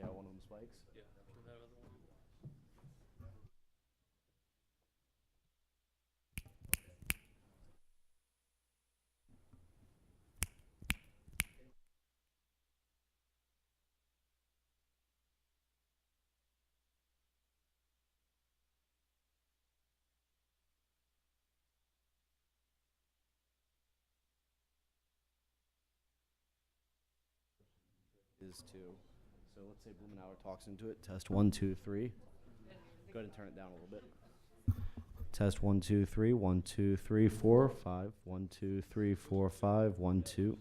see how one of them spikes. Yeah, from that other one. Is two. So let's say Blumenauer talks into it. Test 1, 2, 3. Go ahead and turn it down a little bit. Test 1, 2, 3. 1, 2, 3, 4, 5. 1, 2, 3, 4, 5. 1, 2.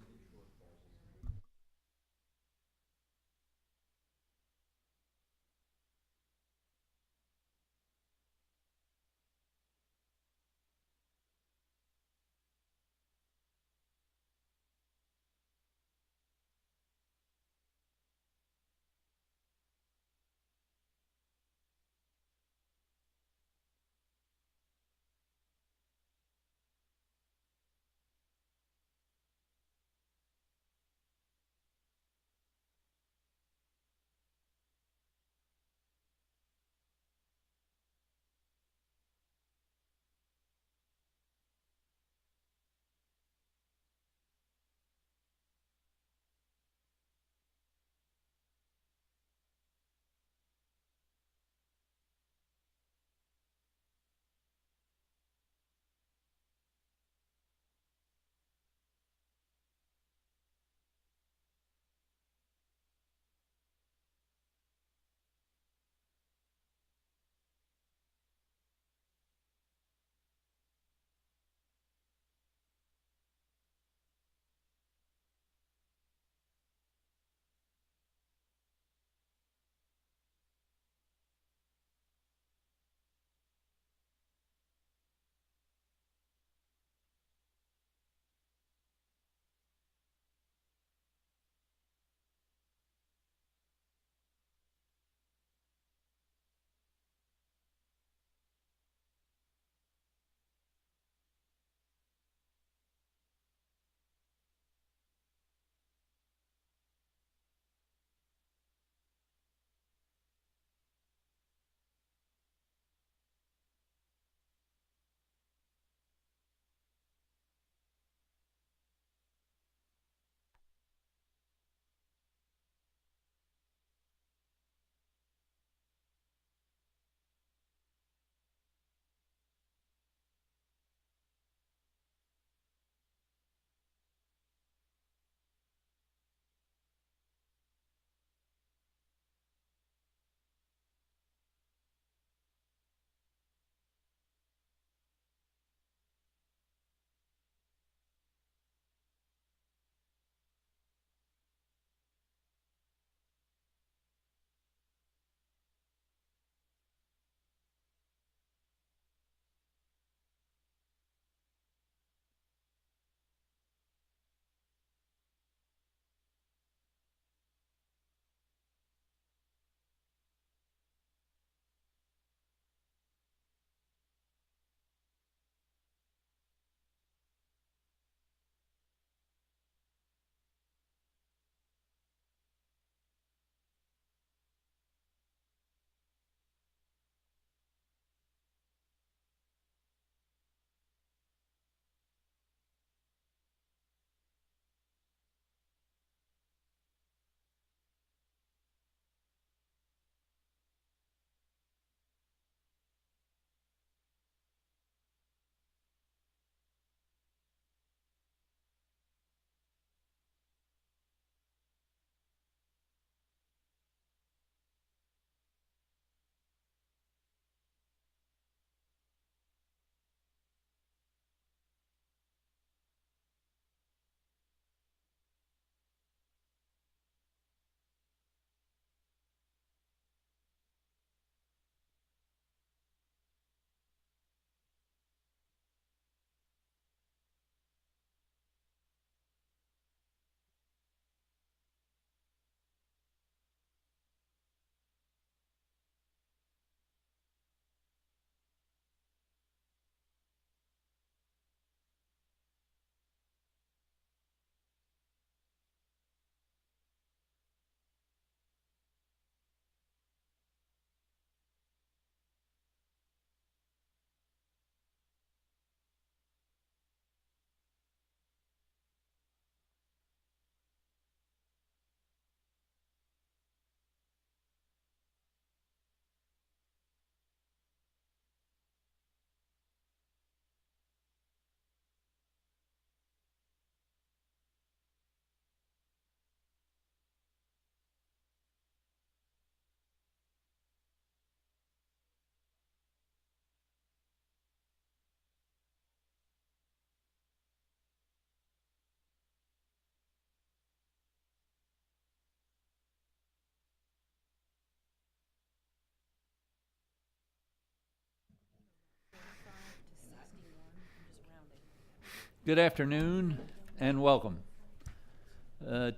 Good afternoon and welcome.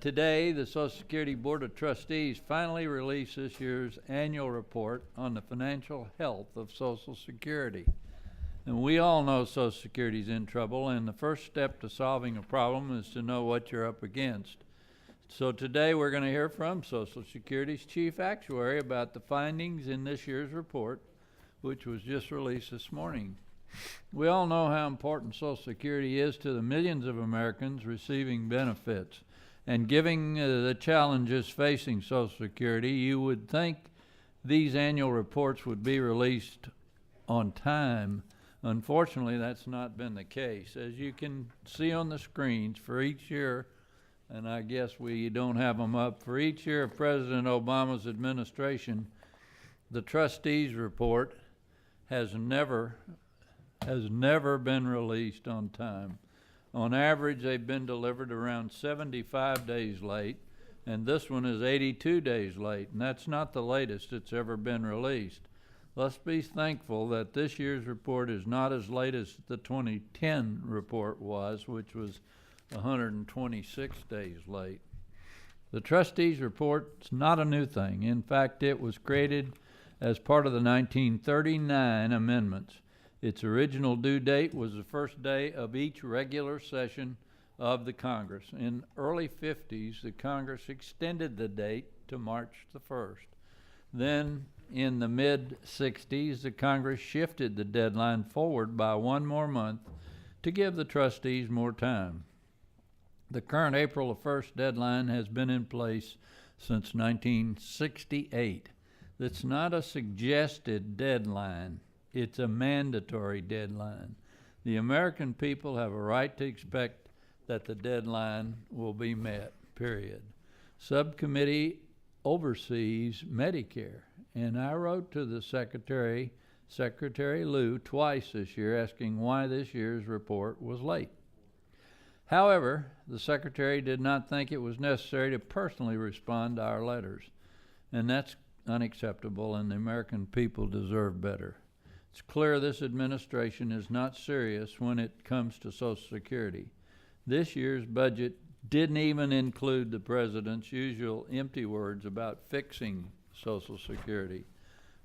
Today, the Social Security Board of Trustees finally released this year's annual report on the financial health of Social Security. And we all know Social Security is in trouble, and the first step to solving a problem is to know what you're up against. So today we're going to hear from Social Security's Chief Actuary about the findings in this year's report, which was just released this morning. We all know how important Social Security is to the millions of Americans receiving benefits. And given the challenges facing Social Security, you would think these annual reports would be released on time. Unfortunately, that's not been the case. As you can see on the screens, for each year, and I guess we don't have them up, for each year of President Obama's administration, the trustees' report has never been released on time. On average, they've been delivered around 75 days late, and this one is 82 days late, and that's not the latest it's ever been released. Let's be thankful that this year's report is not as late as the 2010 report was, which was 126 days late. The trustees' report is not a new thing. In fact, it was created as part of the 1939 amendments. Its original due date was the first day of each regular session of the Congress. In early 50s, the Congress extended the date to March the 1st. Then, in the mid-60s, the Congress shifted the deadline forward by one more month to give the trustees more time. The current April 1st deadline has been in place since 1968. That's not a suggested deadline. It's a mandatory deadline. The American people have a right to expect that the deadline will be met, period. Subcommittee oversees Medicare, and I wrote to the Secretary Lew, twice this year asking why this year's report was late. However, the Secretary did not think it was necessary to personally respond to our letters, and that's unacceptable, and the American people deserve better. It's clear this administration is not serious when it comes to Social Security. This year's budget didn't even include the president's usual empty words about fixing Social Security.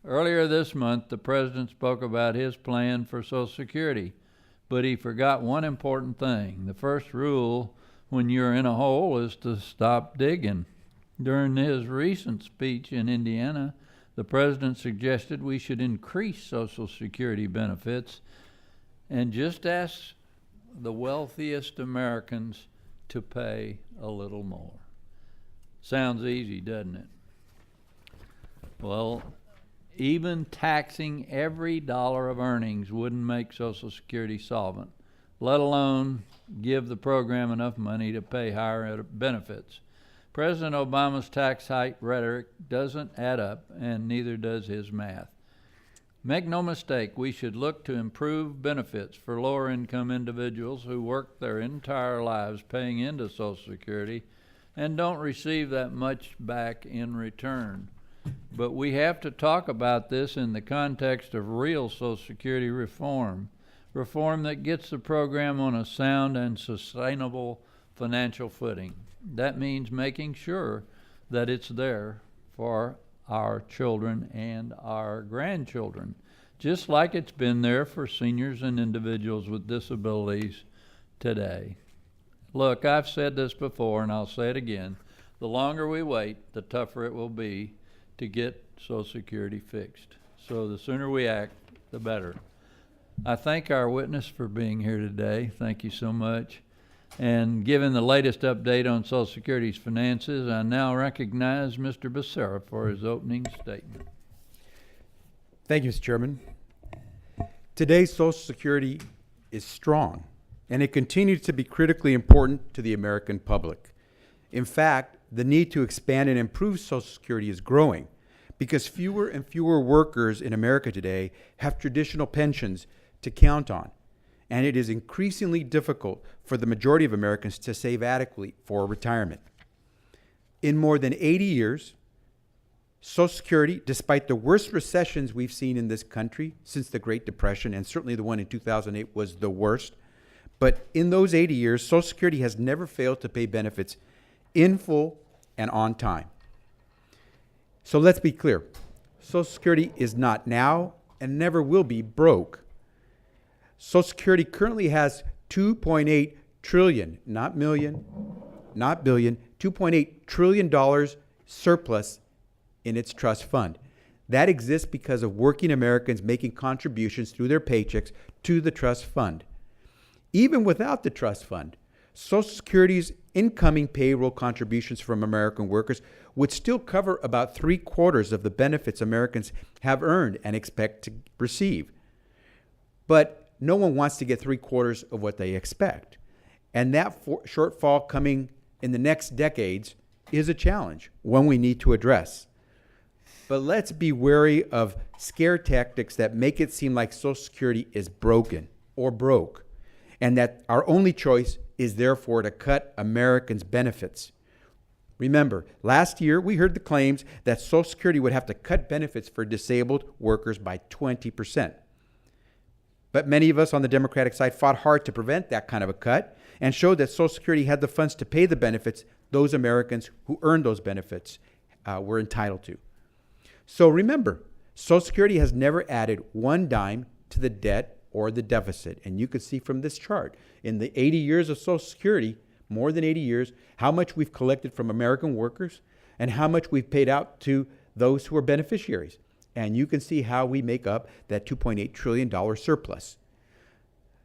Earlier this month, the president spoke about his plan for Social Security, but he forgot one important thing. The first rule when you're in a hole is to stop digging. During his recent speech in Indiana, the president suggested we should increase Social Security benefits and just ask the wealthiest Americans to pay a little more. Sounds easy, doesn't it? Well, even taxing every dollar of earnings wouldn't make Social Security solvent, let alone give the program enough money to pay higher benefits. President Obama's tax hike rhetoric doesn't add up, and neither does his math. Make no mistake, we should look to improve benefits for lower-income individuals who work their entire lives paying into Social Security and don't receive that much back in return. But we have to talk about this in the context of real Social Security reform that gets the program on a sound and sustainable financial footing. That means making sure that it's there for our children and our grandchildren, just like it's been there for seniors and individuals with disabilities today. Look, I've said this before and I'll say it again. The longer we wait, the tougher it will be to get Social Security fixed. So the sooner we act, the better. I thank our witness for being here today. Thank you so much. And given the latest update on Social Security's finances, I now recognize Mr. Becerra for his opening statement. Thank you, Mr. Chairman. Today's Social Security is strong, and it continues to be critically important to the American public. In fact, the need to expand and improve Social Security is growing because fewer and fewer workers in America today have traditional pensions to count on, and it is increasingly difficult for the majority of Americans to save adequately for retirement. In more than 80 years, Social Security, despite the worst recessions we've seen in this country since the Great Depression, and certainly the one in 2008 was the worst, But in those 80 years, Social Security has never failed to pay benefits in full and on time. So let's be clear. Social Security is not now and never will be broke. Social Security currently has $2.8 trillion, not million, not billion, $2.8 trillion surplus in its trust fund. That exists because of working Americans making contributions through their paychecks to the trust fund. Even without the trust fund, Social Security's incoming payroll contributions from American workers would still cover about 3/4 of the benefits Americans have earned and expect to receive. But no one wants to get 3/4 of what they expect. And that shortfall coming in the next decades is a challenge, one we need to address. But let's be wary of scare tactics that make it seem like Social Security is broken or broke, and that our only choice is therefore to cut Americans' benefits. Remember, last year we heard the claims that Social Security would have to cut benefits for disabled workers by 20%. But many of us on the Democratic side fought hard to prevent that kind of a cut and showed that Social Security had the funds to pay the benefits those Americans who earned those benefits were entitled to. So remember, Social Security has never added one dime to the debt or the deficit. And you can see from this chart, in the 80 years of Social Security, more than 80 years, how much we've collected from American workers and how much we've paid out to those who are beneficiaries. And you can see how we make up that $2.8 trillion surplus.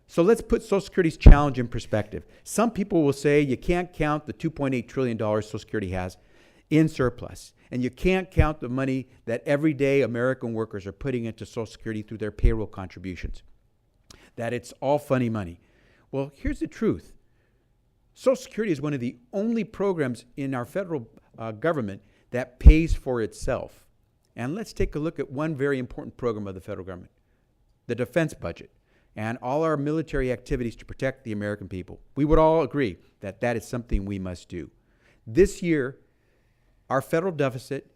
So let's put Social Security's challenge in perspective. Some people will say you can't count the $2.8 trillion Social Security has in surplus. And you can't count the money that everyday American workers are putting into Social Security through their payroll contributions. That it's all funny money. Well, here's the truth. Social Security is one of the only programs in our federal government that pays for itself. And let's take a look at one very important program of the federal government, the defense budget, and all our military activities to protect the American people. We would all agree that that is something we must do. This year, our federal deficit,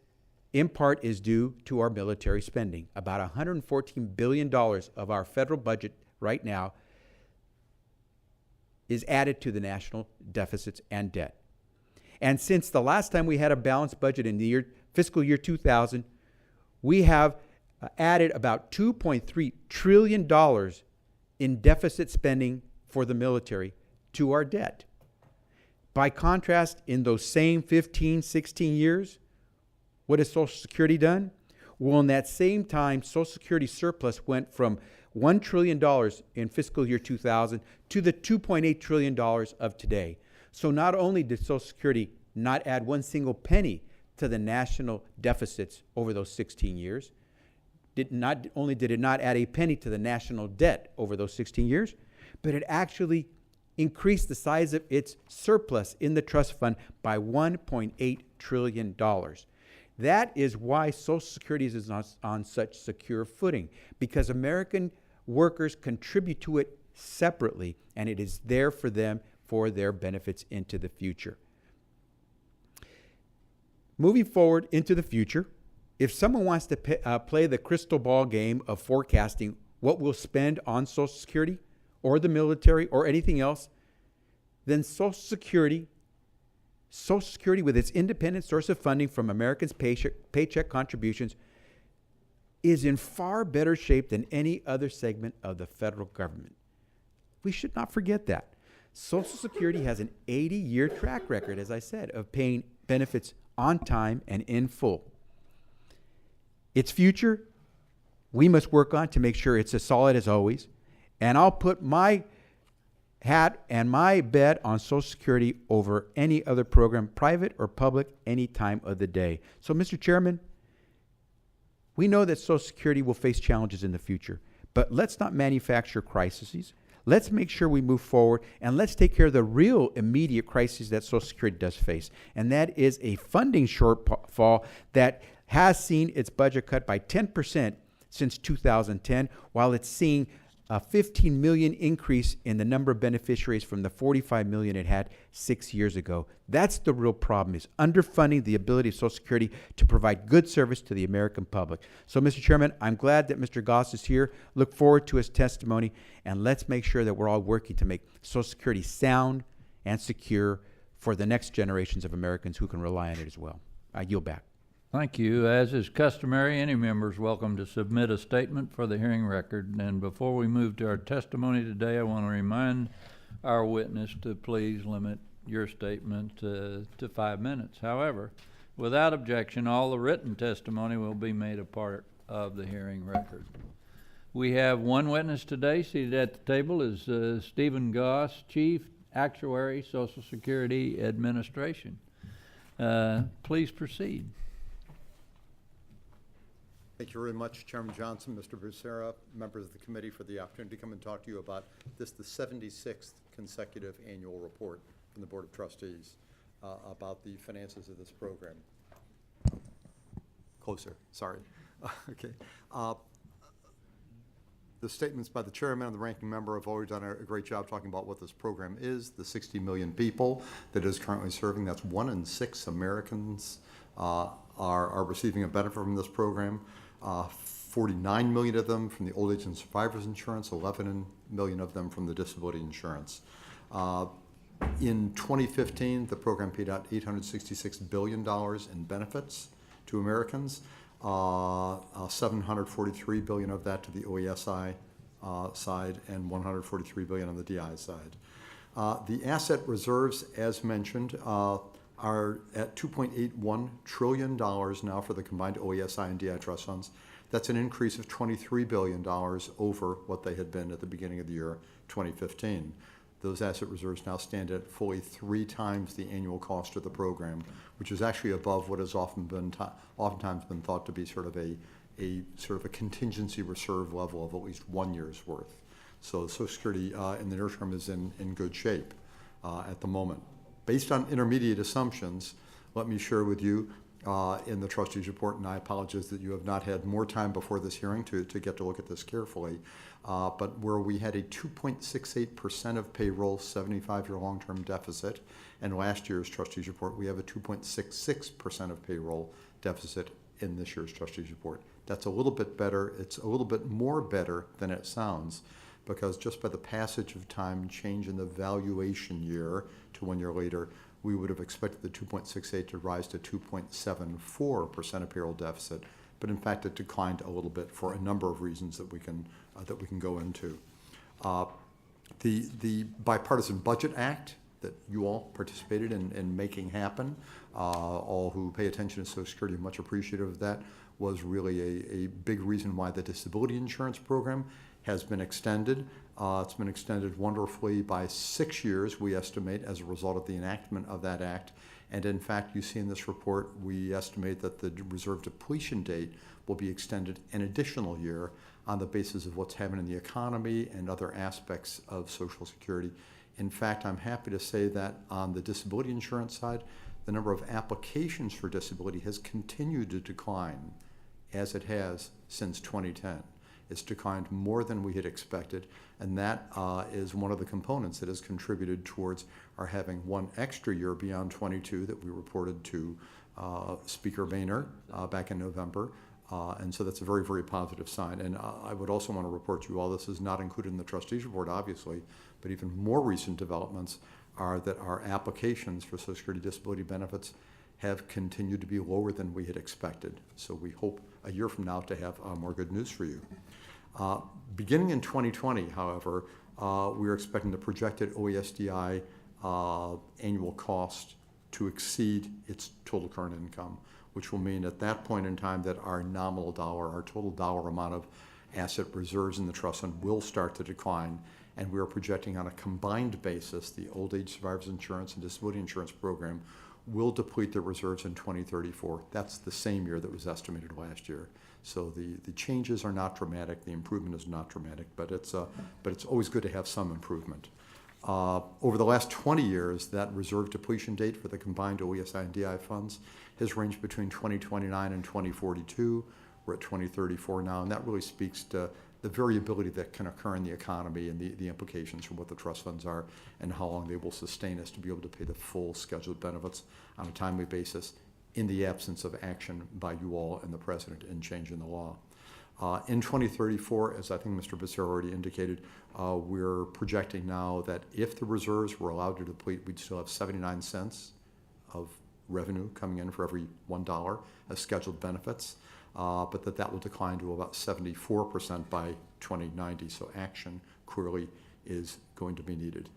in part, is due to our military spending. About $114 billion of our federal budget right now is added to the national deficits and debt. And since the last time we had a balanced budget in the fiscal year 2000, we have added about $2.3 trillion in deficit spending for the military to our debt. By contrast, in those same 15, 16 years, what has Social Security done? Well, in that same time, Social Security surplus went from $1 trillion in fiscal year 2000 to the $2.8 trillion of today. So not only did Social Security not add one single penny to the national deficits over those 16 years, not only did it not add a penny to the national debt over those 16 years, but it actually increased the size of its surplus in the trust fund by $1.8 trillion. That is why Social Security is on such secure footing, because American workers contribute to it separately, and it is there for them for their benefits into the future. Moving forward into the future, if someone wants to play the crystal ball game of forecasting what we'll spend on Social Security or the military or anything else, then Social Security with its independent source of funding from Americans' paycheck contributions is in far better shape than any other segment of the federal government. We should not forget that. Social Security has an 80-year track record, as I said, of paying benefits on time and in full. Its future, we must work on to make sure it's as solid as always. And I'll put my hat and my bet on Social Security over any other program, private or public, any time of the day. So, Mr. Chairman, we know that Social Security will face challenges in the future, but let's not manufacture crises. Let's make sure we move forward, and let's take care of the real immediate crises that Social Security does face, and that is a funding shortfall that has seen its budget cut by 10% since 2010, while it's seeing a 15 million increase in the number of beneficiaries from the 45 million it had 6 years ago. That's the real problem, is underfunding the ability of Social Security to provide good service to the American public. So, Mr. Chairman, I'm glad that Mr. Goss is here. Look forward to his testimony, and let's make sure that we're all working to make Social Security sound and secure for the next generations of Americans who can rely on it as well. I yield back. Thank you. As is customary, any member is welcome to submit a statement for the hearing record. And before we move to our testimony today, I want to remind our witness to please limit your statement to 5 minutes. However, without objection, all the written testimony will be made a part of the hearing record. We have one witness today. Seated at the table is Stephen Goss, Chief Actuary, Social Security Administration. Please proceed. Thank you very much, Chairman Johnson, Mr. Becerra, members of the committee, for the opportunity to come and talk to you about this, the 76th consecutive annual report from the Board of Trustees about the finances of this program. Closer, sorry. Okay. The statements by the chairman and the ranking member have already done a great job talking about what this program is, the 60 million people that it is currently serving. That's 1 in 6 Americans are receiving a benefit from this program. 49 million of them from the old age and survivors insurance, 11 million of them from the disability insurance. In 2015, the program paid out $866 billion in benefits to Americans, 743 billion of that to the OESI side and 143 billion on the DI side. The asset reserves, as mentioned, are at $2.81 trillion now for the combined OESI and DI trust funds. That's an increase of $23 billion over what they had been at the beginning of the year 2015. Those asset reserves now stand at fully 3 times the annual cost of the program, which is actually above what has oftentimes been thought to be sort of a contingency reserve level of at least 1 year's worth. So Social Security in the near term is in good shape at the moment. Based on intermediate assumptions, let me share with you in the trustees report, and I apologize that you have not had more time before this hearing to get to look at this carefully, but where we had a 2.68% of payroll 75-year long-term deficit, and last year's trustees report we have a 2.66% of payroll deficit in this year's trustees report. That's a little bit better. It's a little bit more better than it sounds, because just by the passage of time, change in the valuation year to 1 year later, we would have expected the 2.68 to rise to 2.74% of payroll deficit, but in fact it declined a little bit for a number of reasons that we can go into. The Bipartisan Budget Act that you all participated in making happen, all who pay attention to Social Security are much appreciative of that, was really a big reason why the disability insurance program has been extended. It's been extended wonderfully by 6 years, we estimate, as a result of the enactment of that act. And in fact, you see in this report, we estimate that the reserve depletion date will be extended an additional year on the basis of what's happening in the economy and other aspects of Social Security. In fact, I'm happy to say that on the disability insurance side, the number of applications for disability has continued to decline, as it has since 2010. It's declined more than we had expected, and that is one of the components that has contributed towards our having 1 extra year beyond 22 that we reported to Speaker Boehner back in November. And so that's a very, very positive sign. And I would also want to report to you all, this is not included in the trustees report, obviously, but even more recent developments are that our applications for Social Security disability benefits have continued to be lower than we had expected. So we hope a year from now to have more good news for you. Beginning in 2020, however, we are expecting the projected OESDI annual cost to exceed its total current income, which will mean at that point in time that our nominal dollar, our total dollar amount of asset reserves in the trust fund will start to decline. And we are projecting on a combined basis, the old age survivors insurance and disability insurance program will deplete their reserves in 2034. That's the same year that was estimated last year. So the changes are not dramatic, the improvement is not dramatic, but it's always good to have some improvement. Over the last 20 years, that reserve depletion date for the combined OESI and DI funds has ranged between 2029 and 2042. We're at 2034 now, and that really speaks to the variability that can occur in the economy and the implications for what the trust funds are and how long they will sustain us to be able to pay the full scheduled benefits on a timely basis in the absence of action by you all and the President in changing the law. In 2034, as I think Mr. Becerra already indicated, we're projecting now that if the reserves were allowed to deplete, we'd still have 79 cents of revenue coming in for every $1 of scheduled benefits, but that will decline to about 74% by 2090. So action clearly is going to be needed.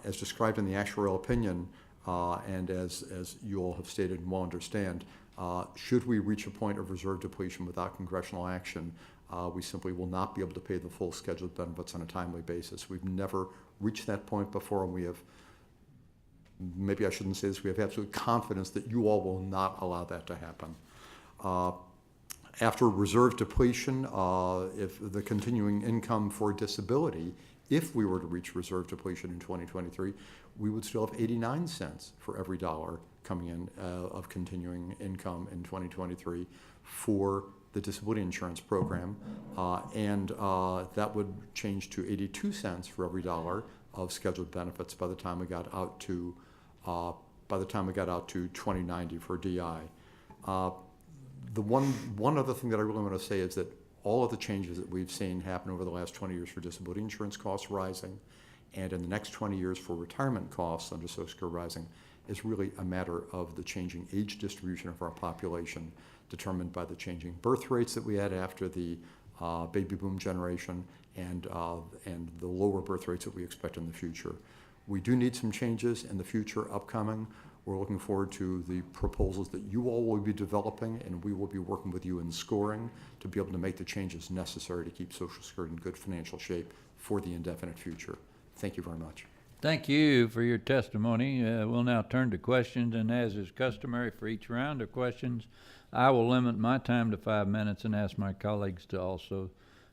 As described in the actuarial opinion, and as you all have stated and will understand, should we reach a point of reserve depletion without congressional action, we simply will not be able to pay the full scheduled benefits on a timely basis. We've never reached that point before, and we have, maybe I shouldn't say this, we have absolute confidence that you all will not allow that to happen. After reserve depletion, if the continuing income for disability, if we were to reach reserve depletion in 2023, we would still have 89 cents for every dollar coming in of continuing income in 2023 for the disability insurance program, and that would change to 82 cents for every dollar of scheduled benefits by the time we got out to 2090 for DI. The one other thing that I really want to say is that all of the changes that we've seen happen over the last 20 years for disability insurance costs rising, and in the next 20 years for retirement costs under Social Security rising, is really a matter of the changing age distribution of our population, determined by the changing birth rates that we had after the baby boom generation and the lower birth rates that we expect in the future. We do need some changes in the future upcoming. We're looking forward to the proposals that you all will be developing, and we will be working with you in scoring to be able to make the changes necessary to keep Social Security in good financial shape for the indefinite future. Thank you very much. Thank you for your testimony. We'll now turn to questions, and as is customary for each round of questions, I will limit my time to 5 minutes and ask my colleagues to also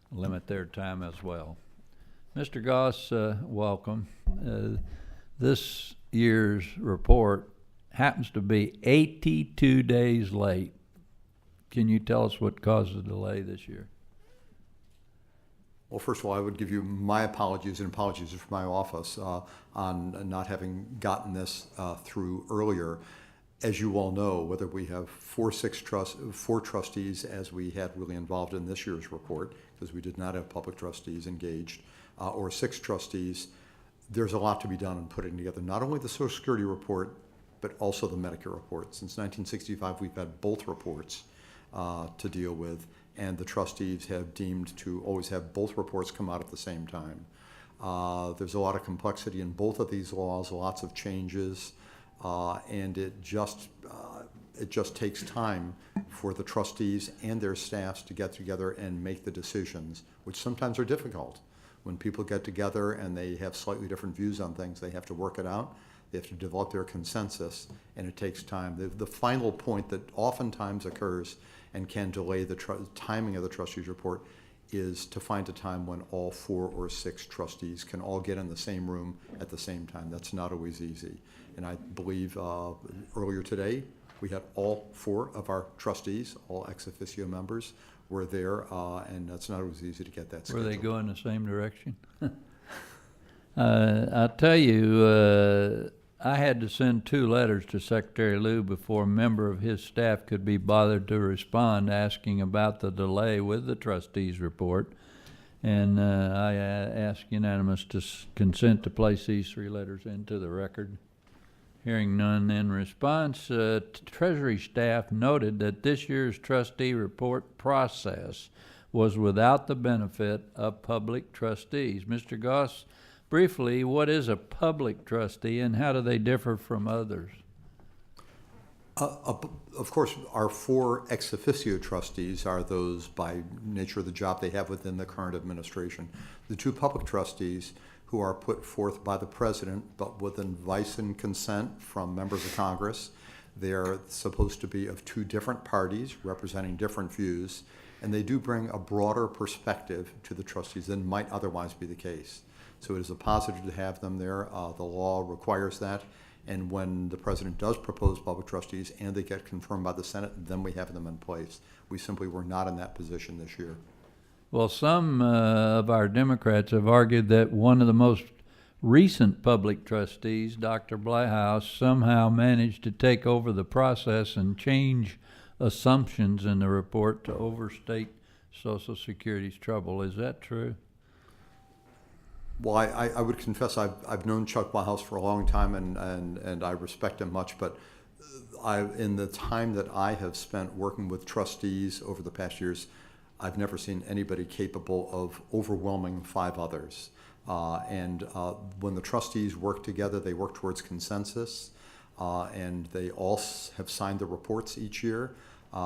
limit their time as well. Mr. Goss, welcome. This year's report happens to be 82 days late. Can you tell us what caused the delay this year? Well, first of all, I would give you my apologies and apologies from my office on not having gotten this through earlier. As you all know, whether we have four trustees, as we had really involved in this year's report, because we did not have public trustees engaged, or 6 trustees, there's a lot to be done in putting together not only the Social Security report, but also the Medicare report. Since 1965, we've had both reports to deal with, and the trustees have deemed to always have both reports come out at the same time. There's a lot of complexity in both of these laws, lots of changes, and it just takes time for the trustees and their staffs to get together and make the decisions, which sometimes are difficult. When people get together and they have slightly different views on things, they have to work it out. They have to develop their consensus, and it takes time. The final point that oftentimes occurs and can delay the timing of the trustees' report is to find a time when all 4 or 6 trustees can all get in the same room at the same time. That's not always easy. And I believe earlier today, we had all 4 of our trustees, all ex officio members, were there, and that's not always easy to get that scheduled. Were they going the same direction? I'll tell you, I had to send 2 letters to Secretary Lew before a member of his staff could be bothered to respond, asking about the delay with the trustees' report. And I ask unanimous consent to place these 3 letters into the record. Hearing none in response, Treasury staff noted that this year's trustee report process was without the benefit of public trustees. Mr. Goss, briefly, what is a public trustee and how do they differ from others? Of course, our 4 ex officio trustees are those by nature of the job they have within the current administration. The 2 public trustees, who are put forth by the president, but with advice and consent from members of Congress. They're supposed to be of 2 different parties representing different views, and they do bring a broader perspective to the trustees than might otherwise be the case. So it is a positive to have them there. The law requires that, and when the president does propose public trustees and they get confirmed by the Senate, then we have them in place. We simply were not in that position this year. Well, some of our Democrats have argued that one of the most recent public trustees, Dr. Blyhouse, somehow managed to take over the process and change assumptions in the report to overstate Social Security's trouble. Is that true? Well, I would confess I've known Chuck Blyhouse for a long time, and I respect him much, but in the time that I have spent working with trustees over the past years, I've never seen anybody capable of overwhelming 5 others. When the trustees work together, they work towards consensus, and they all have signed the reports each year.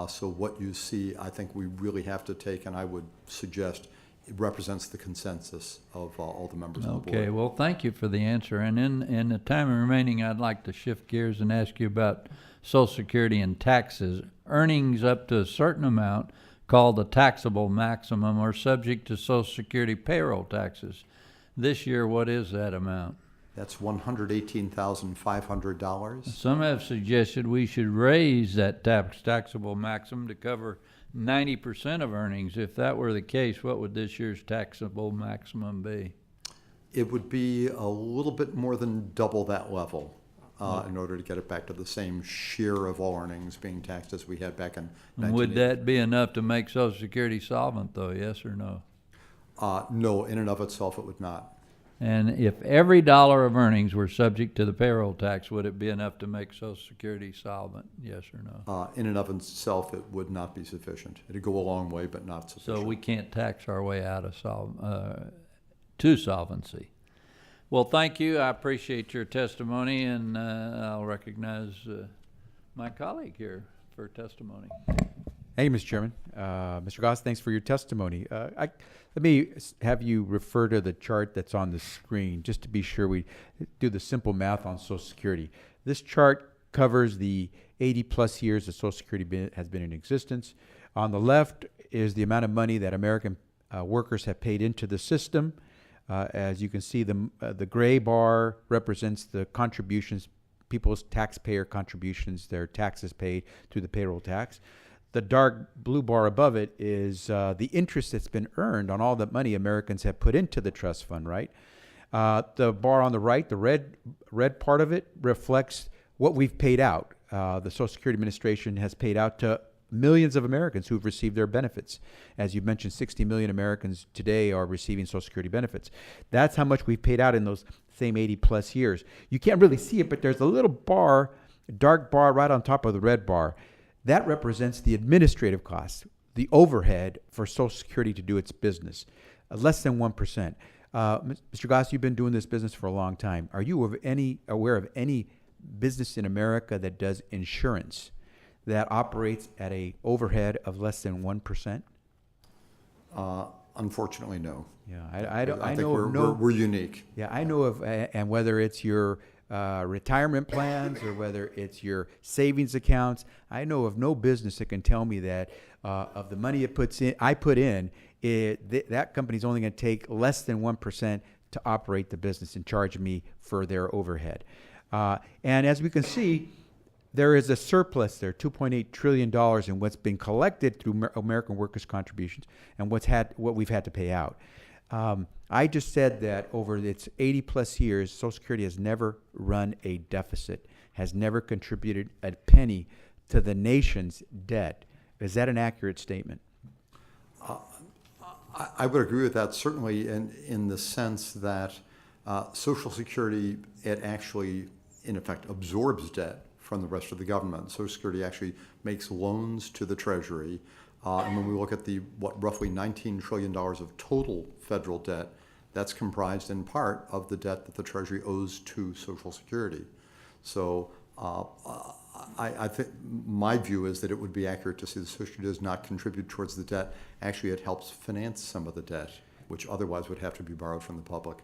So what you see, I think we really have to take, and I would suggest, it represents the consensus of all the members of the board. Okay, well, thank you for the answer. And in the time remaining, I'd like to shift gears and ask you about Social Security and taxes. Earnings up to a certain amount, called the taxable maximum, are subject to Social Security payroll taxes. This year, what is that amount? That's $118,500. Some have suggested we should raise that taxable maximum to cover 90% of earnings. If that were the case, what would this year's taxable maximum be? It would be a little bit more than double that level in order to get it back to the same share of all earnings being taxed as we had back in 1980. Would that be enough to make Social Security solvent, though, yes or no? No, in and of itself it would not. And if every dollar of earnings were subject to the payroll tax, would it be enough to make Social Security solvent, yes or no? In and of itself, it would not be sufficient. It'd go a long way, but not sufficient. So we can't tax our way out of to solvency. Well, thank you. I appreciate your testimony, and I'll recognize my colleague here for testimony. Thank you, Mr. Chairman. Mr. Goss, thanks for your testimony. Let me have you refer to the chart that's on the screen, just to be sure we do the simple math on Social Security. This chart covers the 80-plus years that Social Security has been in existence. On the left is the amount of money that American workers have paid into the system. As you can see, the gray bar represents the contributions, people's taxpayer contributions, their taxes paid through the payroll tax. The dark blue bar above it is the interest that's been earned on all the money Americans have put into the trust fund, right? The bar on the right, the red part of it, reflects what we've paid out. The Social Security Administration has paid out to millions of Americans who've received their benefits. As you mentioned, 60 million Americans today are receiving Social Security benefits. That's how much we've paid out in those same 80-plus years. You can't really see it, but there's a little bar, a dark bar right on top of the red bar. That represents the administrative costs, the overhead for Social Security to do its business, less than 1%. Mr. Goss, you've been doing this business for a long time. Are you aware of any business in America that does insurance that operates at a overhead of less than 1%? Unfortunately, no. Yeah, I think we're unique. Yeah, I know of, and whether it's your retirement plans or whether it's your savings accounts, I know of no business that can tell me that of the money I put in, that company's only going to take less than 1% to operate the business and charge me for their overhead. And as we can see, there is a surplus there, $2.8 trillion in what's been collected through American workers' contributions and what we've had to pay out. I just said that over its 80-plus years, Social Security has never run a deficit, has never contributed a penny to the nation's debt. Is that an accurate statement? I would agree with that, certainly in the sense that Social Security, it actually, in effect, absorbs debt from the rest of the government. Social Security actually makes loans to the Treasury. And when we look at the roughly $19 trillion of total federal debt, that's comprised in part of the debt that the Treasury owes to Social Security. So I think my view is that it would be accurate to say that Social Security does not contribute towards the debt. Actually, it helps finance some of the debt, which otherwise would have to be borrowed from the public.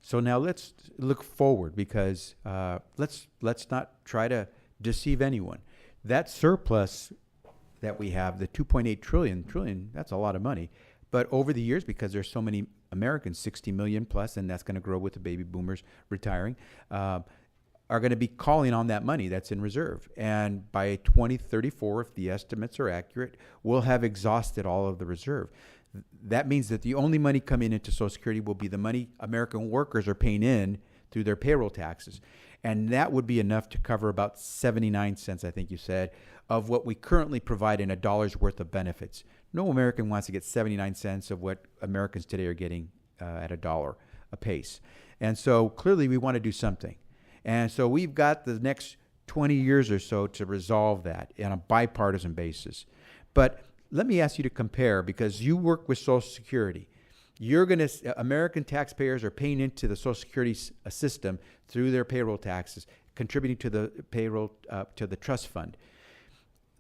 So now let's look forward, because let's not try to deceive anyone. That surplus that we have, the 2.8 trillion, that's a lot of money. But over the years, because there's so many Americans, 60 million plus, and that's going to grow with the baby boomers retiring, are going to be calling on that money that's in reserve. And by 2034, if the estimates are accurate, we'll have exhausted all of the reserve. that means that the only money coming into Social Security will be the money American workers are paying in through their payroll taxes. And that would be enough to cover about 79 cents, I think you said, of what we currently provide in a dollar's worth of benefits. No American wants to get 79 cents of what Americans today are getting at a dollar apiece. And so clearly we want to do something. And so we've got the next 20 years or so to resolve that on a bipartisan basis. But let me ask you to compare, because you work with Social Security. American taxpayers are paying into the Social Security system through their payroll taxes, contributing to the payroll, to the trust fund.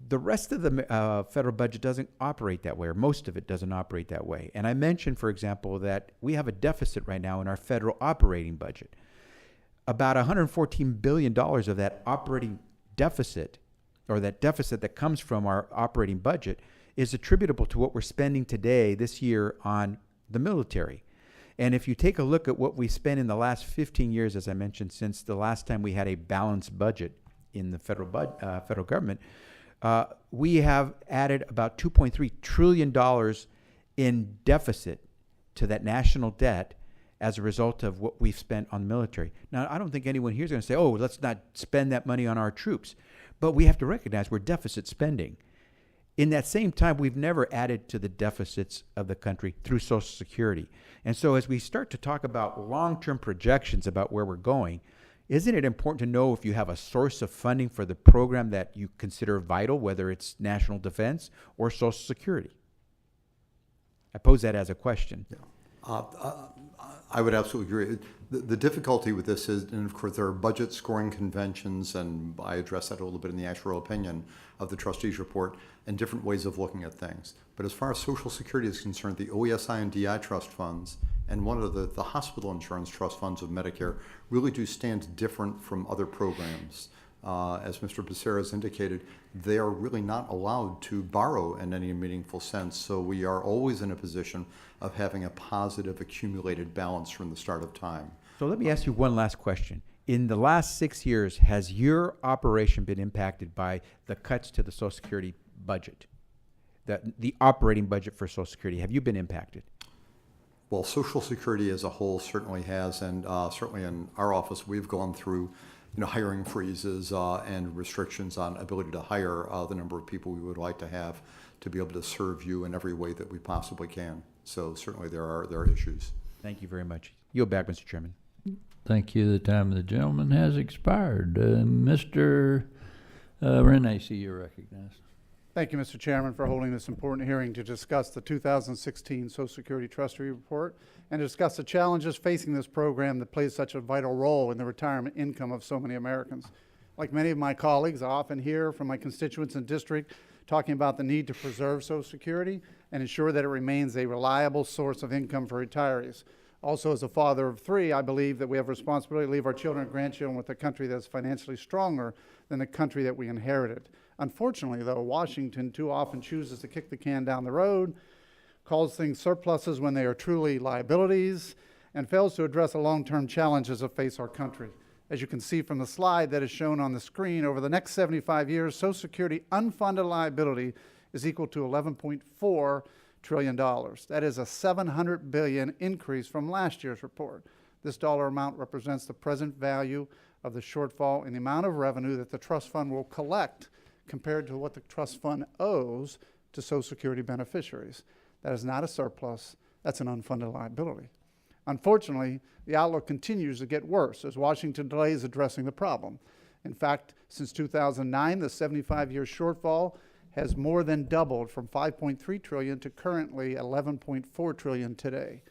The rest of the federal budget doesn't operate that way, or most of it doesn't operate that way. And I mentioned, for example, that we have a deficit right now in our federal operating budget. About $114 billion of that operating deficit, or that deficit that comes from our operating budget, is attributable to what we're spending today, this year, on the military. And if you take a look at what we spent in the last 15 years, as I mentioned, since the last time we had a balanced budget in the federal government, we have added about $2.3 trillion in deficit to that national debt as a result of what we've spent on the military. Now, I don't think anyone here is going to say, oh, let's not spend that money on our troops. But we have to recognize we're deficit spending. In that same time, we've never added to the deficits of the country through Social Security. And so as we start to talk about long-term projections about where we're going, isn't it important to know if you have a source of funding for the program that you consider vital, whether it's national defense or Social Security? I pose that as a question. Yeah. I would absolutely agree. The difficulty with this is, and of course, there are budget scoring conventions, and I address that a little bit in the actual opinion of the trustees report, and different ways of looking at things. But as far as Social Security is concerned, the OESI and DI trust funds and one of the hospital insurance trust funds of Medicare really do stand different from other programs. As Mr. Becerra has indicated, they are really not allowed to borrow in any meaningful sense. So we are always in a position of having a positive accumulated balance from the start of time. So let me ask you one last question. In the last 6 years, has your operation been impacted by the cuts to the Social Security budget, the operating budget for Social Security? Have you been impacted? Well, Social Security as a whole certainly has, and certainly in our office, we've gone through hiring freezes and restrictions on ability to hire the number of people we would like to have to be able to serve you in every way that we possibly can. So certainly there are issues. Thank you very much. Yield back, Mr. Chairman. Thank you. The time of the gentleman has expired. Mr. Renacci, you're recognized. Thank you, Mr. Chairman, for holding this important hearing to discuss the 2016 Social Security Trustee Report and discuss the challenges facing this program that plays such a vital role in the retirement income of so many Americans. Like many of my colleagues, I often hear from my constituents in district talking about the need to preserve Social Security and ensure that it remains a reliable source of income for retirees. Also, as a father of three, I believe that we have a responsibility to leave our children and grandchildren with a country that's financially stronger than the country that we inherited. Unfortunately, though, Washington too often chooses to kick the can down the road, calls things surpluses when they are truly liabilities, and fails to address the long-term challenges that face our country. As you can see from the slide that is shown on the screen, over the next 75 years, Social Security unfunded liability is equal to $11.4 trillion. That is a $700 billion increase from last year's report. This dollar amount represents the present value of the shortfall in the amount of revenue that the trust fund will collect compared to what the trust fund owes to Social Security beneficiaries. That is not a surplus, that's an unfunded liability. Unfortunately, the outlook continues to get worse as Washington delays addressing the problem. In fact, since 2009, the 75-year shortfall has more than doubled from $5.3 trillion to currently $11.4 trillion today.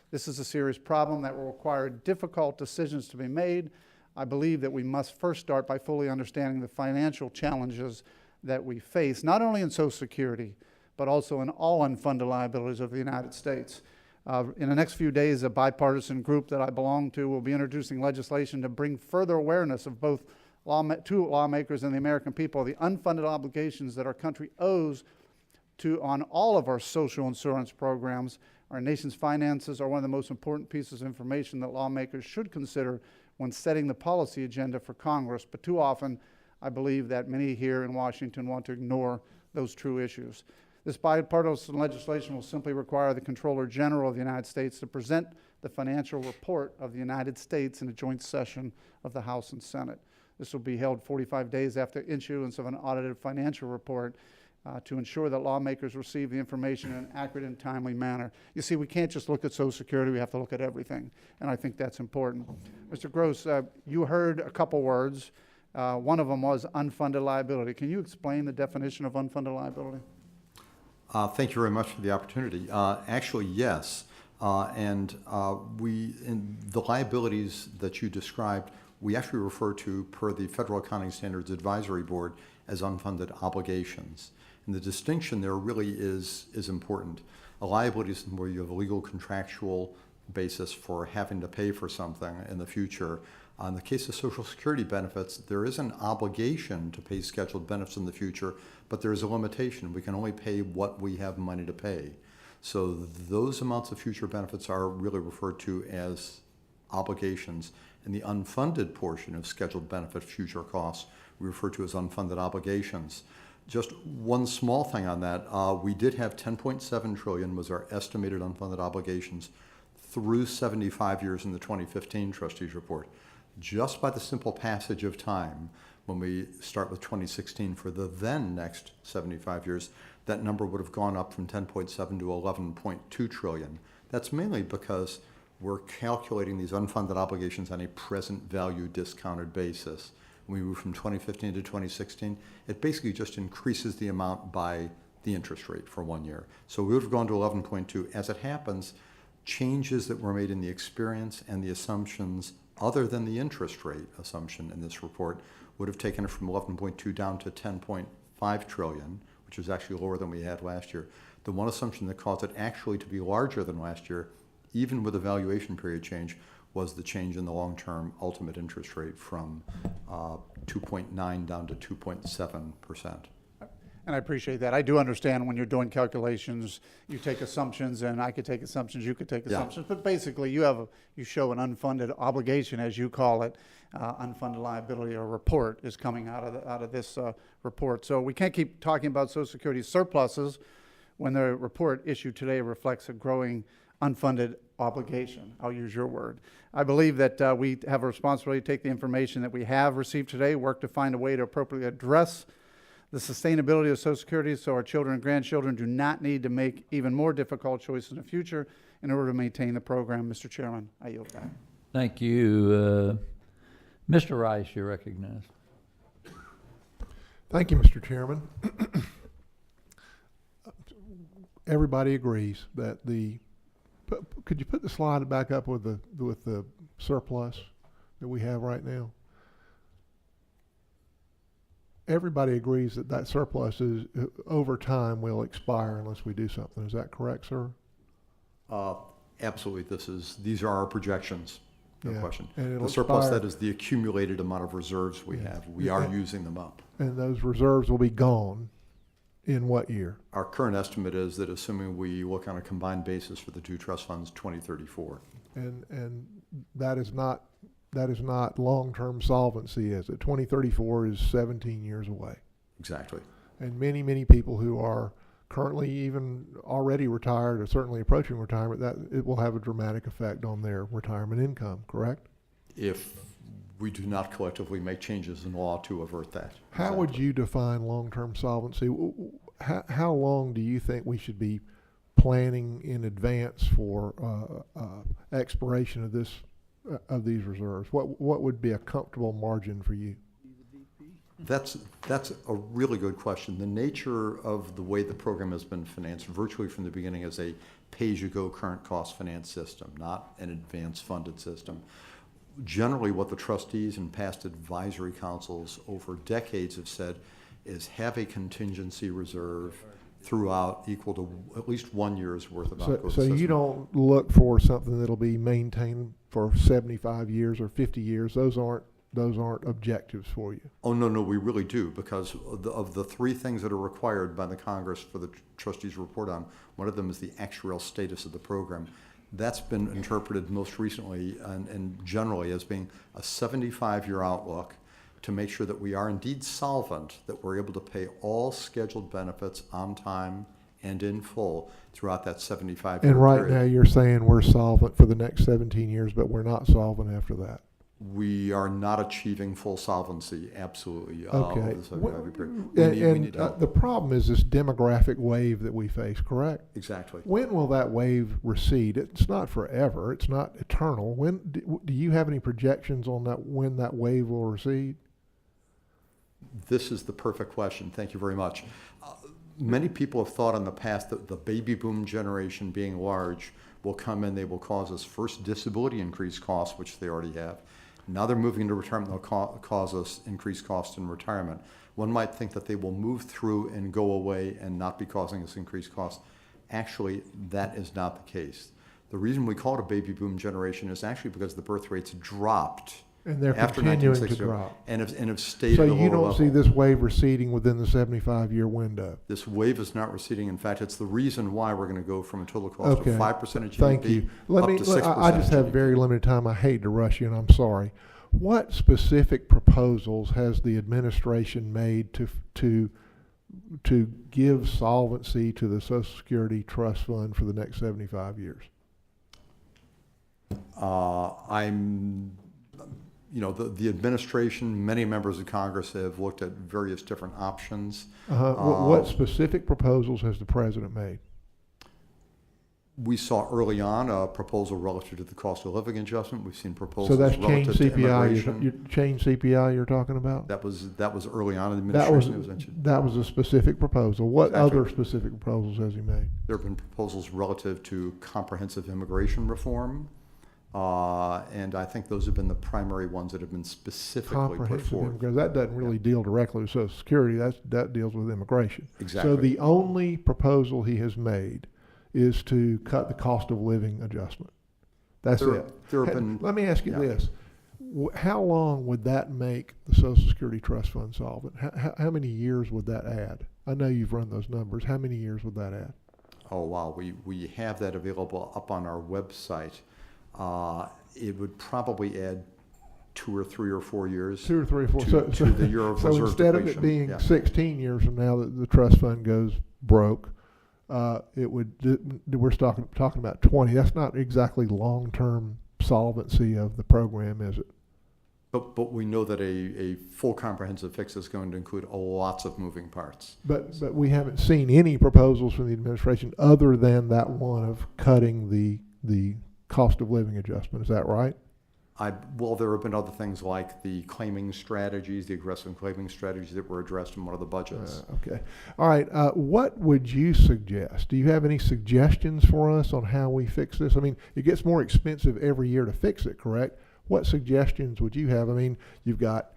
This is a serious problem that will require difficult decisions to be made. I believe that we must first start by fully understanding the financial challenges that we face, not only in Social Security, but also in all unfunded liabilities of the United States. In the next few days, a bipartisan group that I belong to will be introducing legislation to bring further awareness of both to lawmakers and the American people the unfunded obligations that our country owes on all of our social insurance programs. Our nation's finances are one of the most important pieces of information that lawmakers should consider when setting the policy agenda for Congress, but too often I believe that many here in Washington want to ignore those true issues. This bipartisan legislation will simply require the Comptroller General of the United States to present the financial report of the United States in a joint session of the House and Senate. This will be held 45 days after issuance of an audited financial report to ensure that lawmakers receive the information in an accurate and timely manner. You see, we can't just look at Social Security, we have to look at everything, and I think that's important. Mr. Gross, you heard a couple words. One of them was unfunded liability. Can you explain the definition of unfunded liability? Thank you very much for the opportunity. Actually, yes. In the liabilities that you described, we actually refer to, per the Federal Accounting Standards Advisory Board, as unfunded obligations. And the distinction there really is important. A liability is where you have a legal contractual basis for having to pay for something in the future. In the case of Social Security benefits, there is an obligation to pay scheduled benefits in the future, but there is a limitation. We can only pay what we have money to pay. So those amounts of future benefits are really referred to as obligations, and the unfunded portion of scheduled benefit future costs we refer to as unfunded obligations. Just one small thing on that, we did have 10.7 trillion was our estimated unfunded obligations through 75 years in the 2015 trustees report. Just by the simple passage of time, when we start with 2016 for the then next 75 years, that number would have gone up from 10.7 to 11.2 trillion. That's mainly because we're calculating these unfunded obligations on a present value discounted basis. When we move from 2015 to 2016, it basically just increases the amount by the interest rate for 1 year. So we would have gone to 11.2. As it happens, changes that were made in the experience and the assumptions other than the interest rate assumption in this report would have taken it from 11.2 down to 10.5 trillion, which is actually lower than we had last year. The one assumption that caused it actually to be larger than last year, even with a valuation period change, was the change in the long-term ultimate interest rate from 2.9 down to 2.7%. And I appreciate that. I do understand when you're doing calculations, you take assumptions, and I could take assumptions, you could take assumptions. But basically, you show an unfunded obligation, as you call it, unfunded liability or report is coming out of this report. So we can't keep talking about Social Security surpluses when the report issued today reflects a growing unfunded obligation. I'll use your word. I believe that we have a responsibility to take the information that we have received today, work to find a way to appropriately address the sustainability of Social Security so our children and grandchildren do not need to make even more difficult choices in the future in order to maintain the program. Mr. Chairman, I yield back. Thank you. Mr. Rice, you're recognized. Thank you, Mr. Chairman. Everybody agrees that could you put the slide back up with the surplus that we have right now? Everybody agrees that surplus is over time will expire unless we do something. Is that correct, sir? Absolutely. These are our projections. No question. The surplus, that is the accumulated amount of reserves we have. We are using them up. And those reserves will be gone in what year? Our current estimate is that, assuming we look on a combined basis for the two trust funds, 2034. And that is not long-term solvency, is it? 2034 is 17 years away. Exactly. And many, many people who are currently even already retired or certainly approaching retirement, that it will have a dramatic effect on their retirement income, correct? If we do not collectively make changes in law to avert that. How would you define long-term solvency? How long do you think we should be planning in advance for expiration of these reserves? What would be a comfortable margin for you? That's a really good question. The nature of the way the program has been financed virtually from the beginning is a pay-as-you-go current cost finance system, not an advance funded system. Generally, what the trustees and past advisory councils over decades have said is have a contingency reserve throughout equal to at least 1 year's worth of outgoing. So you don't look for something that'll be maintained for 75 years or 50 years. Those aren't objectives for you. Oh, no, we really do, because of the three things that are required by the Congress for the trustees to report on, one of them is the actuarial status of the program. That's been interpreted most recently and generally as being a 75-year outlook to make sure that we are indeed solvent, that we're able to pay all scheduled benefits on time and in full throughout that 75-year And right period. now, you're saying we're solvent for the next 17 years, but we're not solvent after that. We are not achieving full solvency, absolutely, Okay. over the 75-year period. And, We need help. the problem is this demographic wave that we face, correct? Exactly. When will that wave recede? It's not forever. It's not eternal. When do you have any projections on that, when that wave will recede? This is the perfect question. Thank you very much. Many people have thought in the past that the baby boom generation being large will come in, they will cause us first disability increased costs, which they already have. Now they're moving into retirement, they'll cause us increased costs in retirement. One might think that they will move through and go away and not be causing us increased costs. Actually, that is not the case. The reason we call it a baby boom generation is actually because the birth rates dropped And they're after continuing to 1960 drop. and have stayed So at a you lower don't level. see this wave receding within the 75-year window? This wave is not receding. In fact, it's the reason why we're going to go from a total cost Okay. of 5% of GDP Thank you. up to 6% I just have of GDP. very limited time. I hate to rush you, and I'm sorry. What specific proposals has the administration made to give solvency to the Social Security Trust Fund for the next 75 years? The administration, many members of Congress have looked at various different options. What specific proposals has the president made? We saw early on a proposal relative to the cost of living adjustment. We've seen So proposals that's change relative to CPI. immigration. Change CPI you're talking about? That was early on in the That was administration. It was mentioned. that was a specific proposal. What Exactly. other specific proposals has he made? There have been proposals relative to comprehensive immigration reform, and I think those have been the primary ones that have been specifically put Comprehensive forward. immigration. That doesn't really deal directly with Social Security. That deals with immigration. Exactly. So the only proposal he has made is to cut the cost of living adjustment. That's it. There have been, Let me ask you yeah. this. How long would that make the Social Security Trust Fund solvent? How many years would that add? I know you've run those numbers. How many years would that add? oh wow, we have that available up on our website. It would probably add 2 or 3 or 4 years. 2 or 3 or 4. to the year of so reserve instead of it depletion, being yeah. 16 years from now that the trust fund goes broke, it would. We're talking about 20. That's not exactly long-term solvency of the program, is it? But we know that a full comprehensive fix is going to include lots of moving parts. But we haven't seen any proposals from the administration other than that one of cutting the cost of living adjustment. Is that right? Well, there have been other things like the claiming strategies, the aggressive claiming strategies that were addressed in one of the budgets. Okay. All right. What would you suggest? Do you have any suggestions for us on how we fix this? I mean, it gets more expensive every year to fix it, correct? What suggestions would you have? I mean, you've got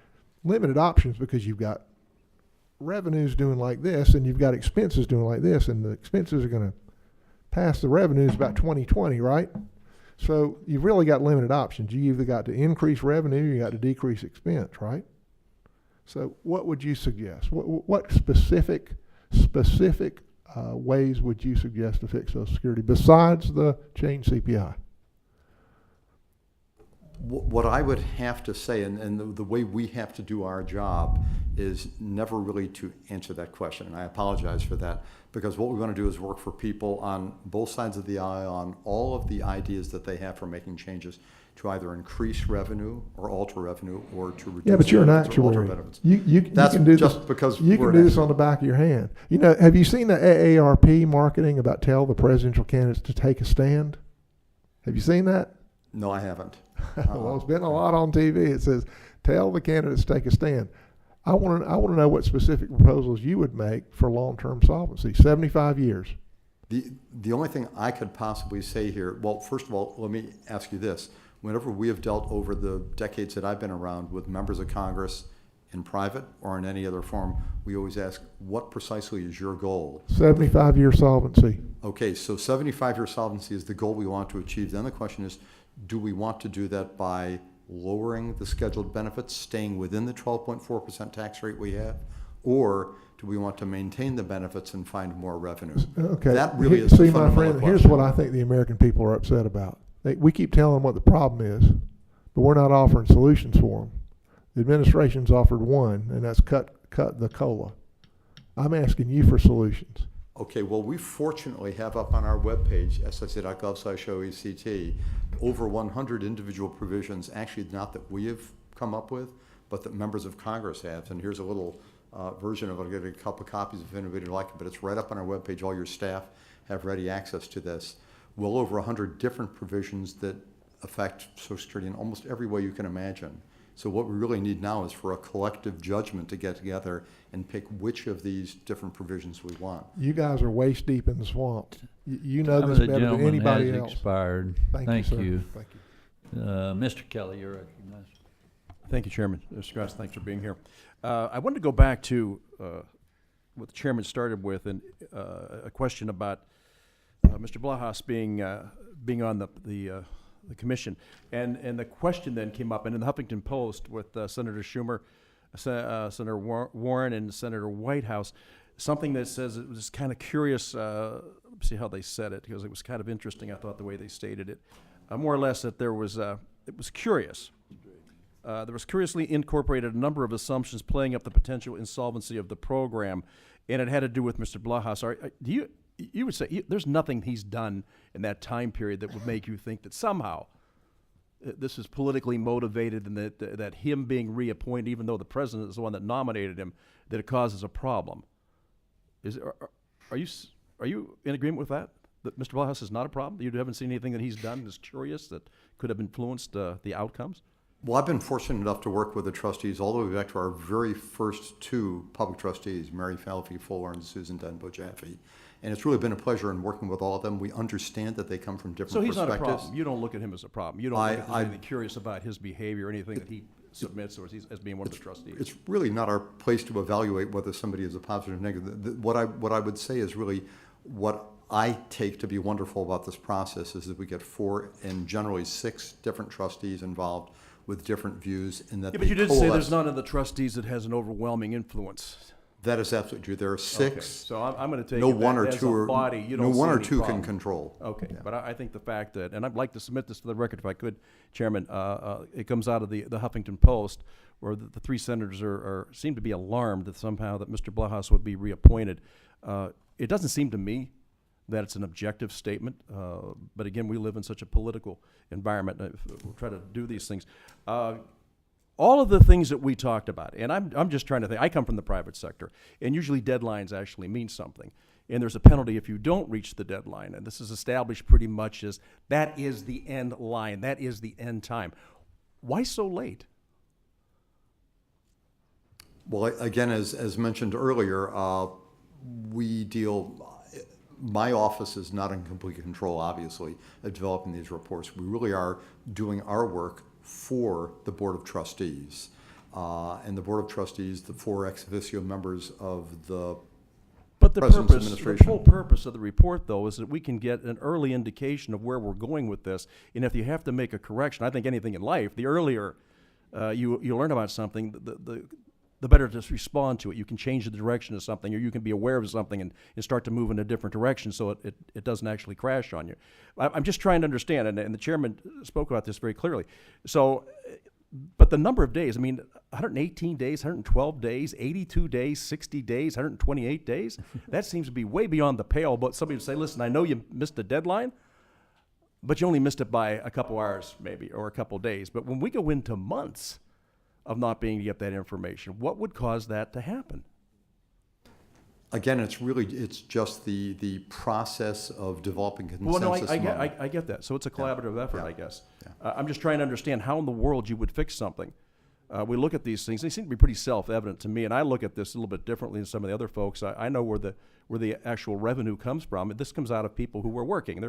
limited options because you've got revenues doing like this and you've got expenses doing like this, and the expenses are going to pass the revenues about 20/20, right? So you've really got limited options. You either got to increase revenue or you got to decrease expense, right? So what would you suggest? What specific ways would you suggest to fix Social Security besides the change CPI? What I would have to say, and the way we have to do our job, is never really to answer that question. And I apologize for that, because what we want to do is work for people on both sides of the aisle on all of the ideas that they have for making changes to either increase revenue or alter revenue or to reduce Yeah, but you're an benefits or alter actuary. benefits. You That's can do just this, because you we're can an do this on actuary. the back of your hand. You know, have you seen the AARP marketing about tell the presidential candidates to take a stand? Have you seen that? No, I haven't. Well, it's been a lot on TV. It says, tell the candidates to take a stand. I want to know what specific proposals you would make for long-term solvency, 75 years. The only thing I could possibly say here, well, first of all, let me ask you this. Whenever we have dealt over the decades that I've been around with members of Congress in private or in any other form, we always ask, what precisely is your goal? 75-year solvency. Okay, so 75-year solvency is the goal we want to achieve. Then the question is, do we want to do that by lowering the scheduled benefits, staying within the 12.4% tax rate we have, or do we want to maintain the benefits and find more revenue? Okay. That really is the See, my fundamental friend, here's question. what I think the American people are upset about. We keep telling them what the problem is, but we're not offering solutions for them. The administration's offered one, and that's cut the COLA. I'm asking you for solutions. Okay, well, we fortunately have up on our webpage, ssic.gov/OECT, over 100 individual provisions, actually not that we have come up with, but that members of Congress have. And here's a little version of it. I'll get a couple copies if anybody would like it, but it's right up on our webpage. All your staff have ready access to this. Well over 100 different provisions that affect Social Security in almost every way you can imagine. So what we really need now is for a collective judgment to get together and pick which of these different provisions we want. You guys are waist deep in the swamp. You know Time of this the better than gentleman anybody has else. expired. Thank you. Mr. Kelly, you're recognized. Thank you, Chairman. Mr. Gross, thanks for being here. I wanted to go back to what the chairman started with, and a question about Mr. Blajas being on the commission, and the question then came up, and in the Huffington Post with Senator Schumer, Senator Warren, and Senator Whitehouse, something that says it was kind of curious. See how they said it, because it was kind of interesting. I thought the way they stated it, more or less that there was it was curious. There was curiously incorporated a number of assumptions playing up the potential insolvency of the program, and it had to do with Mr. Blajas. You would say there's nothing he's done in that time period that would make you think that somehow this is politically motivated, and that him being reappointed, even though the president is the one that nominated him, that it causes a problem. Are you in agreement with that? That Mr. Blajas is not a problem? You haven't seen anything that he's done that's curious that could have influenced the outcomes? Well, I've been fortunate enough to work with the trustees all the way back to our very first two public trustees, Mary Falvey Fuller and Susan Denbo Jaffe. And it's really been a pleasure in working with all of them. We understand that they come from different So he's perspectives. not a problem. You don't look at him as a problem. You don't look at anything curious about his behavior or anything that he submits, or as being one of the trustees. It's really not our place to evaluate whether somebody is a positive or negative. What I would say is really what I take to be wonderful about this process is that we get 4 and generally 6 different trustees involved with different views, and that Yeah, but you they did say coalesce. there's none of the trustees that has an overwhelming influence. That is absolutely true. There are 6. Okay, so I'm going to take No it one that or as two a are body, you no don't one see or any two problem. can control. Okay, Yeah. but I think the fact that, and I'd like to submit this for the record if I could, Chairman, it comes out of the Huffington Post, where the 3 senators seem to be alarmed that somehow that Mr. Blajas would be reappointed. It doesn't seem to me that it's an objective statement, but again, we live in such a political environment. We'll try to do these things. All of the things that we talked about, and I'm just trying to think, I come from the private sector, and usually deadlines actually mean something. And there's a penalty if you don't reach the deadline, and this is established pretty much as that is the end line, that is the end time. Why so late? Well, again, as mentioned earlier, my office is not in complete control, obviously, of developing these reports. We really are doing our work for the Board of Trustees. And the Board of Trustees, the 4 ex officio members of the But the President's purpose, the administration. whole purpose of the report, though, is that we can get an early indication of where we're going with this. And if you have to make a correction, I think anything in life, the earlier you learn about something, the better to respond to it. You can change the direction of something, or you can be aware of something and start to move in a different direction so it doesn't actually crash on you. I'm just trying to understand, and the chairman spoke about this very clearly. So, but the number of days, I mean, 118 days, 112 days, 82 days, 60 days, 128 days, that seems to be way beyond the pale. But somebody would say, listen, I know you missed the deadline, but you only missed it by a couple hours maybe, or a couple days. But when we go into months of not being able to get that information, what would cause that to happen? Again, it's just the process of developing consensus. Well, no, among- I get that. So it's a collaborative effort, Yeah. I guess. Yeah. I'm just trying to understand how in the world you would fix something. We look at these things; they seem to be pretty self-evident to me, and I look at this a little bit differently than some of the other folks. I know where the actual revenue comes from. This comes out of people who are working.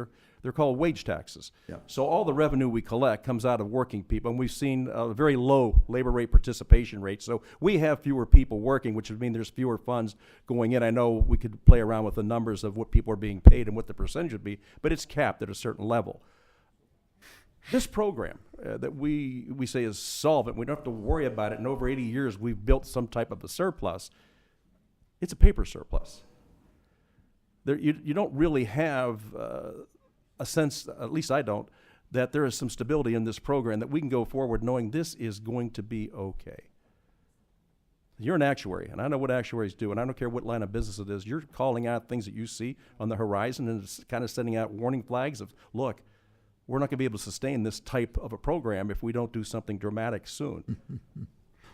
They're called wage taxes. Yeah. So all the revenue we collect comes out of working people, and we've seen a very low labor rate participation rate. So we have fewer people working, which would mean there's fewer funds going in. I know we could play around with the numbers of what people are being paid and what the percentage would be, but it's capped at a certain level. This program that we say is solvent, we don't have to worry about it. In over 80 years, we've built some type of a surplus. It's a paper surplus. You don't really have a sense, at least I don't, that there is some stability in this program, that we can go forward knowing this is going to be okay. You're an actuary, and I know what actuaries do, and I don't care what line of business it is. You're calling out things that you see on the horizon, and it's kind of sending out warning flags of, look, we're not going to be able to sustain this type of a program if we don't do something dramatic soon.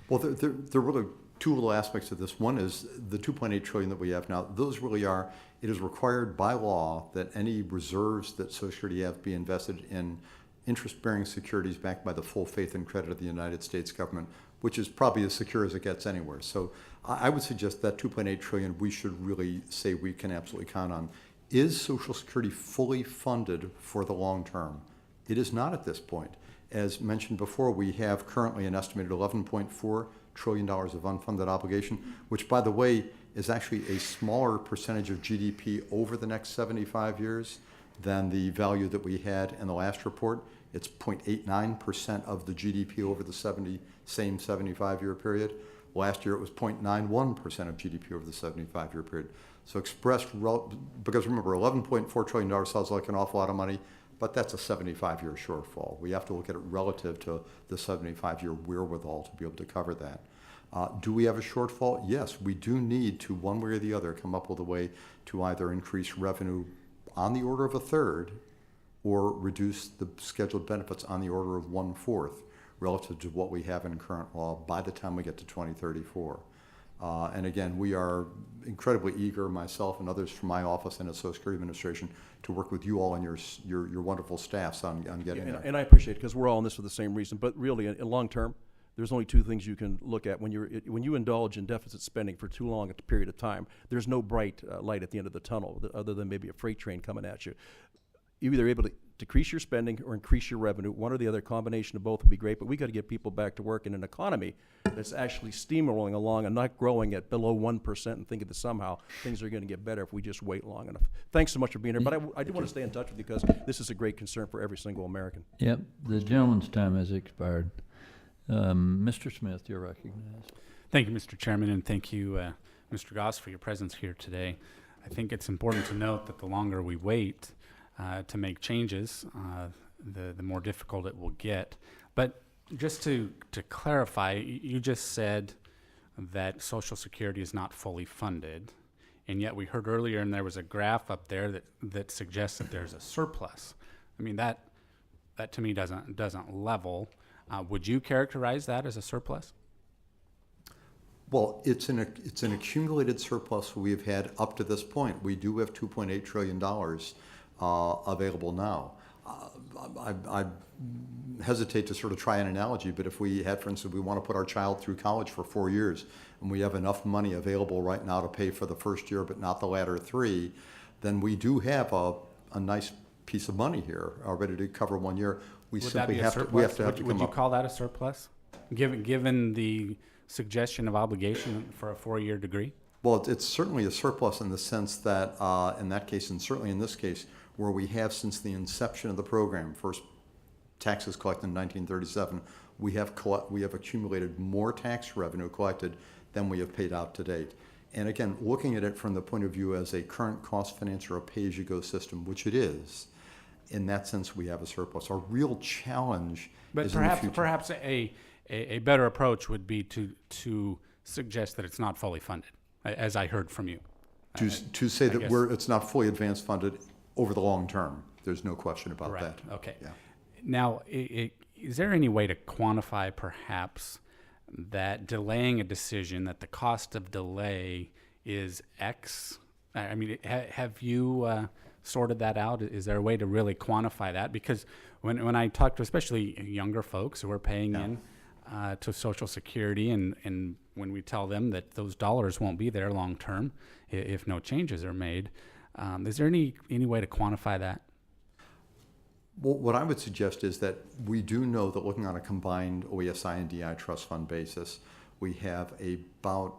Well, there are really two little aspects of this. One is the 2.8 trillion that we have now. Those really are, it is required by law that any reserves that Social Security have be invested in interest-bearing securities backed by the full faith and credit of the United States government, which is probably as secure as it gets anywhere. So I would suggest that 2.8 trillion we should really say we can absolutely count on. Is Social Security fully funded for the long term? It is not at this point. As mentioned before, we have currently an estimated $11.4 trillion of unfunded obligation, which, by the way, is actually a smaller percentage of GDP over the next 75 years than the value that we had in the last report. It's 0.89% of the GDP over the same 75-year period. Last year, it was 0.91% of GDP over the 75-year period. So expressed, because remember, $11.4 trillion sounds like an awful lot of money, but that's a 75-year shortfall. We have to look at it relative to the 75-year wherewithal to be able to cover that. Do we have a shortfall? Yes, we do need to, one way or the other, come up with a way to either increase revenue on the order of a third or reduce the scheduled benefits on the order of 1/4 relative to what we have in current law by the time we get to 2034. And again, we are incredibly eager, myself and others from my office and the Social Security Administration, to work with you all and your wonderful staffs on getting there. And I appreciate it, because we're all in this for the same reason. But really, in long term, there's only two things you can look at when you indulge in deficit spending for too long a period of time. There's no bright light at the end of the tunnel, other than maybe a freight train coming at you. You're either able to decrease your spending or increase your revenue. One or the other, combination of both would be great. But we got to get people back to work in an economy that's actually steamrolling along and not growing at below 1% and thinking that somehow things are going to get better if we just wait long enough. Thanks so much for being here. But I do want to stay in touch with you, because this is a great concern for every single American. Yep, the gentleman's time has expired. Mr. Smith, you're recognized. Thank you, Mr. Chairman, and thank you, Mr. Goss, for your presence here today. I think it's important to note that the longer we wait to make changes, the more difficult it will get. But just to clarify, you just said that Social Security is not fully funded, and yet we heard earlier, and there was a graph up there that suggests that there's a surplus. I mean, that to me doesn't level. Would you characterize that as a surplus? Well, it's an accumulated surplus we've had up to this point. We do have $2.8 trillion available now. I hesitate to sort of try an analogy, but if we had, for instance, we want to put our child through college for 4 years, and we have enough money available right now to pay for the first year, but not the latter 3, then we do have a nice piece of money here ready to cover 1 year. We Would simply that be a have to, surplus? we have to come Would you up. call that a surplus, given the suggestion of obligation for a 4-year degree? Well, it's certainly a surplus in the sense that, in that case, and certainly in this case, where we have since the inception of the program, first taxes collected in 1937, we have accumulated more tax revenue collected than we have paid out to date. And again, looking at it from the point of view as a current cost finance or a pay-as-you-go system, which it is, in that sense, we have a surplus. Our real challenge But is in the future. perhaps a better approach would be to suggest that it's not fully funded, as I heard from you. To say that guess- it's not fully advance funded over the long term. There's no question about Correct. that. Okay. Yeah. Now, is there any way to quantify perhaps that delaying a decision, that the cost of delay is X? I mean, have you sorted that out? Is there a way to really quantify that? Because when I talk to especially younger folks who are paying in to Social Security, and when we tell them that those dollars won't be there long term if no changes are made, is there any way to quantify that? Well, what I would suggest is that we do know that looking on a combined OESI and DI trust fund basis, we have about,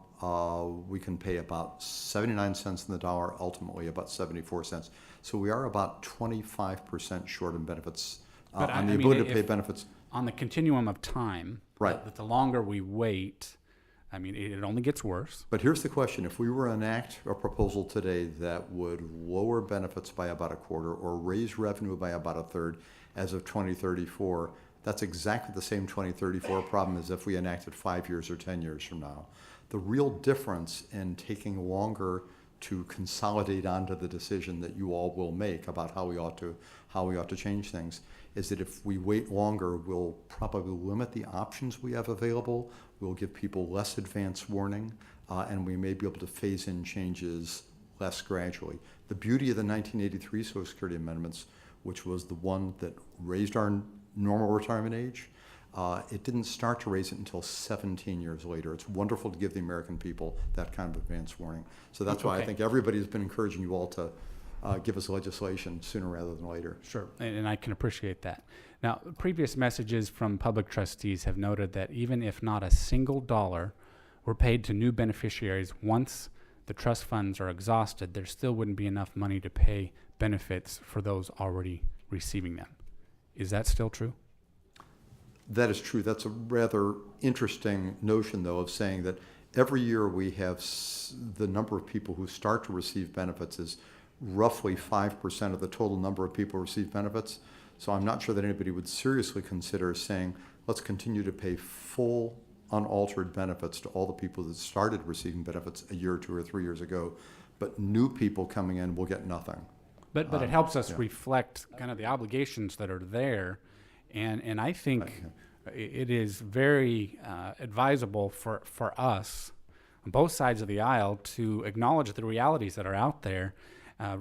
we can pay about 79 cents in the dollar, ultimately about 74 cents. So we are about 25% short in benefits, But on the ability to pay benefits. On the continuum of time, Right. that the longer we wait, I mean, it only gets worse. But here's the question. If we were to enact a proposal today that would lower benefits by about a quarter or raise revenue by about a third as of 2034, that's exactly the same 2034 problem as if we enacted 5 years or 10 years from now. the real difference in taking longer to consolidate onto the decision that you all will make about how we ought to change things is that if we wait longer, we'll probably limit the options we have available. We'll give people less advance warning, and we may be able to phase in changes less gradually. The beauty of the 1983 Social Security amendments, which was the one that raised our normal retirement age, it didn't start to raise it until 17 years later. It's wonderful to give the American people that kind of advance warning. So that's why I think everybody's been encouraging you all to give us legislation sooner rather than later. Sure, and I can appreciate that. Now, previous messages from public trustees have noted that even if not a single dollar were paid to new beneficiaries once the trust funds are exhausted, there still wouldn't be enough money to pay benefits for those already receiving them. Is that still true? That is true. That's a rather interesting notion, though, of saying that every year we have the number of people who start to receive benefits is roughly 5% of the total number of people who receive benefits. So I'm not sure that anybody would seriously consider saying, let's continue to pay full, unaltered benefits to all the people that started receiving benefits a year or 2 or 3 years ago, but new people coming in will get nothing. But it helps us reflect kind of the obligations that are there, and I think it is very advisable for us on both sides of the aisle to acknowledge the realities that are out there. I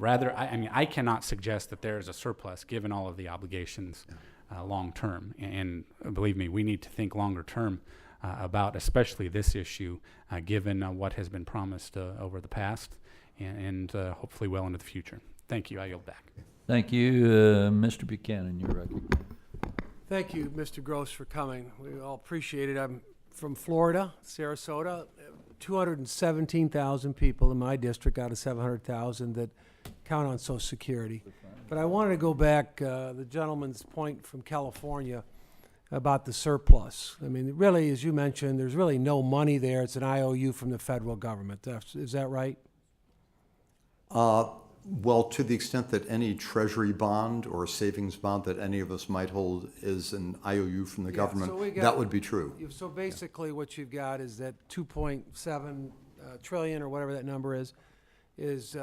mean, I cannot suggest that there is a surplus given all of the obligations long term, and believe me, we need to think longer term about especially this issue, given what has been promised over the past and hopefully well into the future. Thank you. I yield back. Thank you. Mr. Buchanan, you're recognized. Thank you, Mr. Gross, for coming. We all appreciate it. I'm from Florida, Sarasota. 217,000 people in my district out of 700,000 that count on Social Security. But I wanted to go back, the gentleman's point from California about the surplus. I mean, really, as you mentioned, there's really no money there. It's an IOU from the federal government. Is that right? Well, to the extent that any treasury bond or savings bond that any of us might hold is an IOU from the government, that would be true. So basically what you've got is that 2.7 trillion or whatever that number is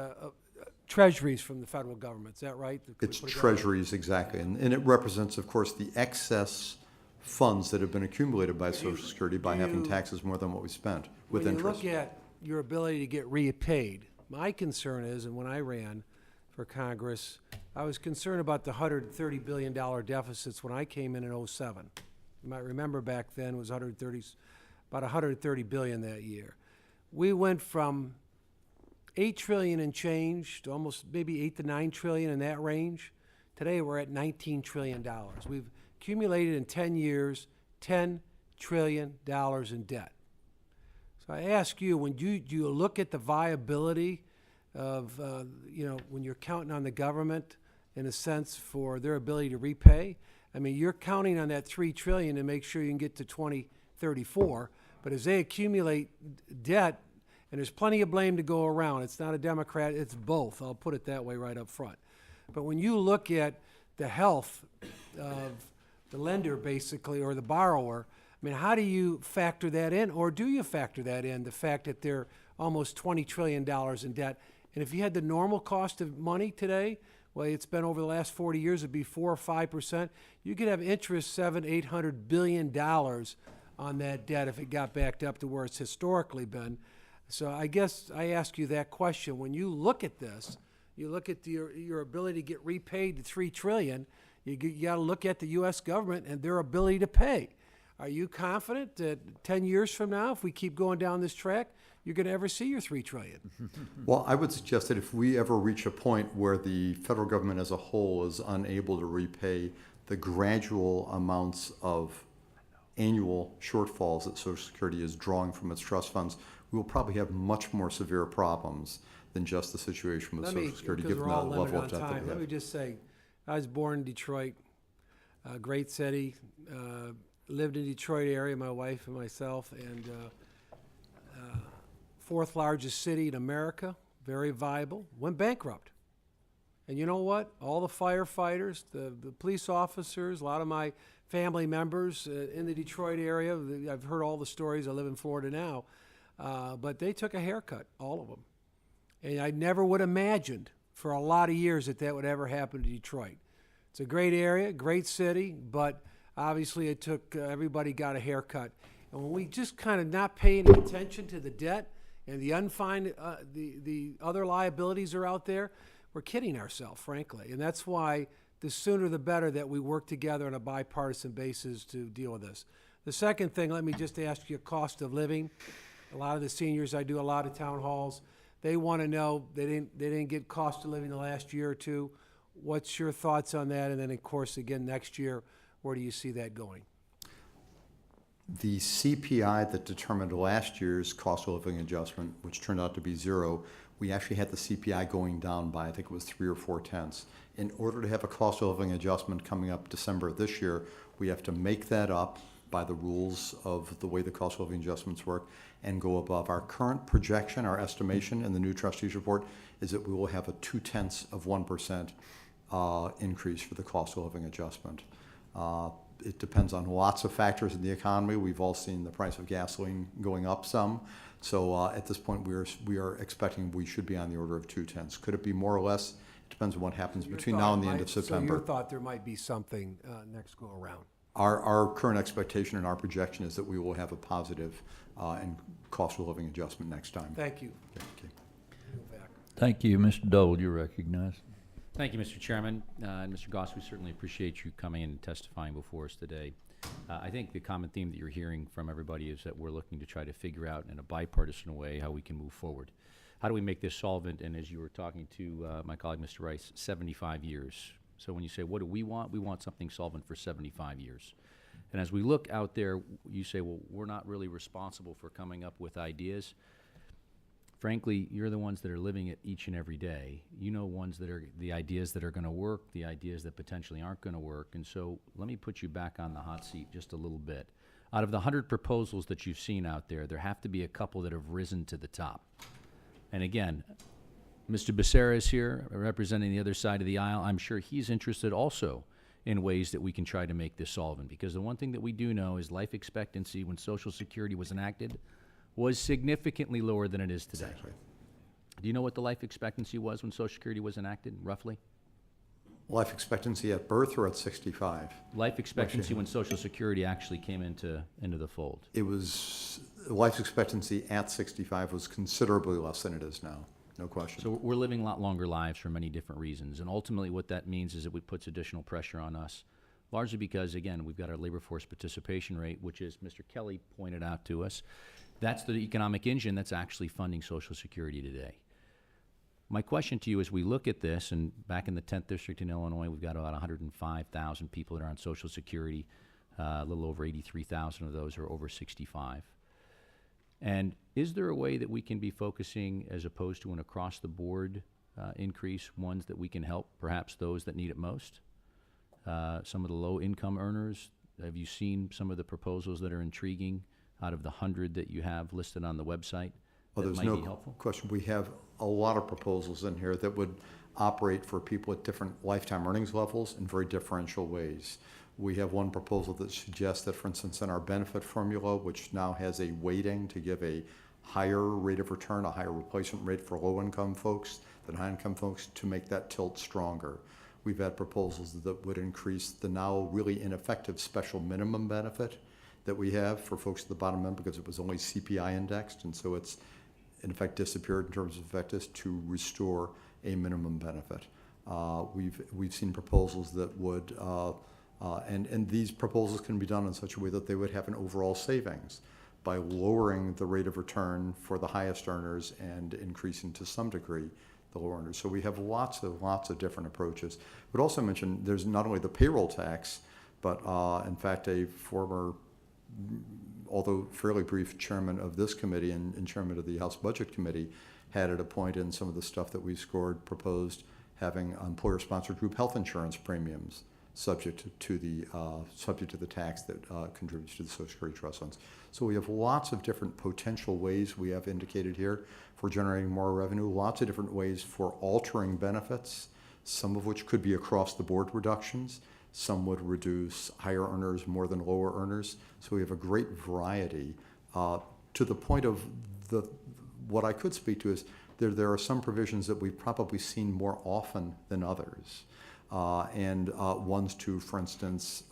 treasuries from the federal government. Is that right? It's treasuries, exactly. And it represents, of course, the excess funds that have been accumulated by Social Security by having taxes more than what we spent with interest. When you look at your ability to get repaid, my concern is, and when I ran for Congress, I was concerned about the $130 billion deficits when I came in 07. You might remember back then it was about $130 billion that year. We went from 8 trillion and change to almost maybe 8 to 9 trillion in that range. Today we're at $19 trillion. We've accumulated in 10 years $10 trillion in debt. So I ask you, when you look at the viability of, when you're counting on the government, in a sense, for their ability to repay, I mean, you're counting on that $3 trillion to make sure you can get to 2034, but as they accumulate debt, and there's plenty of blame to go around, it's not a Democrat, it's both, I'll put it that way right up front. But when you look at the health of the lender, basically, or the borrower, I mean, how do you factor that in, or do you factor that in, the fact that they're almost $20 trillion in debt? And if you had the normal cost of money today, well, it's been over the last 40 years, it'd be 4 or 5%. You could have interest $700–800 billion on that debt if it got backed up to where it's historically been. So I guess I ask you that question. When you look at this, you look at your ability to get repaid to $3 trillion, you got to look at the U.S. government and their ability to pay. Are you confident that 10 years from now, if we keep going down this track, you're going to ever see your $3 trillion? Well, I would suggest that if we ever reach a point where the federal government as a whole is unable to repay the gradual amounts of annual shortfalls that Social Security is drawing from its trust funds, we will probably have much more severe problems than just the situation with Social Security, given the level of debt that we have. Let me just say, I was born in Detroit, a great city, lived in the Detroit area, my wife and myself, and fourth largest city in America, very viable, went bankrupt. And you know what? All the firefighters, the police officers, a lot of my family members in the Detroit area, I've heard all the stories, I live in Florida now, But they took a haircut, all of them. And I never would have imagined for a lot of years that that would ever happen to Detroit. It's a great area, great city, but obviously it took, everybody got a haircut. And when we just kind of not pay any attention to the debt and the the other liabilities are out there, we're kidding ourselves, frankly. And that's why the sooner the better that we work together on a bipartisan basis to deal with this. The second thing, let me just ask you, cost of living. A lot of the seniors, I do a lot of town halls, they want to know, they didn't get cost of living the last year or two. What's your thoughts on that? And then, of course, again, next year, where do you see that going? The CPI that determined last year's cost of living adjustment, which turned out to be 0, we actually had the CPI going down by, I think it was 3 or 4 tenths. In order to have a cost of living adjustment coming up December of this year, we have to make that up by the rules of the way the cost of living adjustments work and go above. Our current projection, our estimation in the new trustees report is that we will have a 0.2% increase for the cost of living adjustment. It depends on lots of factors in the economy. We've all seen the price of gasoline going up some. So at this point, we are expecting we should be on the order of 0.2. Could it be more or less? It depends on what happens between now and the end of September. So your thought there might be something next go around? Our current expectation and our projection is that we will have a positive and cost of living adjustment next time. Thank you. Okay. Thank you. Mr. Dole, you're recognized. Thank you, Mr. Chairman. And Mr. Goss, we certainly appreciate you coming in and testifying before us today. I think the common theme that you're hearing from everybody is that we're looking to try to figure out in a bipartisan way how we can move forward. How do we make this solvent? And as you were talking to my colleague, Mr. Rice, 75 years. So when you say, what do? We want something solvent for 75 years. And as we look out there, you say, well, we're not really responsible for coming up with ideas. Frankly, you're the ones that are living it each and every day. You know the ideas that are going to work, the ideas that potentially aren't going to work. And so let me put you back on the hot seat just a little bit. Out of the 100 proposals that you've seen out there have to be a couple that have risen to the top. And again, Mr. Becerra is here representing the other side of the aisle. I'm sure he's interested also in ways that we can try to make this solvent. Because the one thing that we do know is life expectancy when Social Security was enacted was significantly lower than it is today. Exactly. Do you know what the life expectancy was when Social Security was enacted, roughly? Life expectancy at birth or at 65? Life expectancy when Social Security actually came into the fold. It was, life expectancy at 65 was considerably less than it is now, no question. So we're living a lot longer lives for many different reasons. And ultimately what that means is it puts additional pressure on us, largely because, again, we've got our labor force participation rate, which, as Mr. Kelly pointed out to us, that's the economic engine that's actually funding Social Security today. My question to you is, we look at this, and back in the 10th District in Illinois, we've got about 105,000 people that are on Social Security. A little over 83,000 of those are over 65. And is there a way that we can be focusing, as opposed to an across-the-board increase, ones that we can help perhaps those that need it most? Some of the low-income earners, have you seen some of the proposals that are intriguing out of the 100 that you have listed on the website? Well, there's no question. We have a lot of proposals in here that would operate for people at different lifetime earnings levels in very differential ways. We have one proposal that suggests that, for instance, in our benefit formula, which now has a weighting to give a higher rate of return, a higher replacement rate for low-income folks than high-income folks, to make that tilt stronger. We've had proposals that would increase the now really ineffective special minimum benefit that we have for folks at the bottom end, because it was only CPI indexed, and so it's in effect disappeared in terms of effectiveness, to restore a minimum benefit. We've seen proposals that would, and these proposals can be done in such a way that they would have an overall savings by lowering the rate of return for the highest earners and increasing to some degree the lower earners. So we have lots of different approaches. But also mention there's not only the payroll tax, but in fact a former, although fairly brief, chairman of this committee and chairman of the House Budget Committee had at a point in some of the stuff that we scored proposed having employer-sponsored group health insurance premiums subject to the tax that contributes to the Social Security Trust funds. So we have lots of different potential ways we have indicated here for generating more revenue, lots of different ways for altering benefits, some of which could be across-the-board reductions. Some would reduce higher earners more than lower earners. So we have a great variety. To the point of what I could speak to is there are some provisions that we've probably seen more often than others. And ones to, for instance,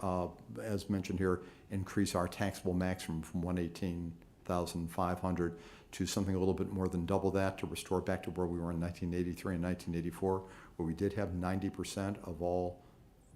as mentioned here, increase our taxable maximum from 118,500 to something a little bit more than double that, to restore back to where we were in 1983 and 1984, where we did have 90% of all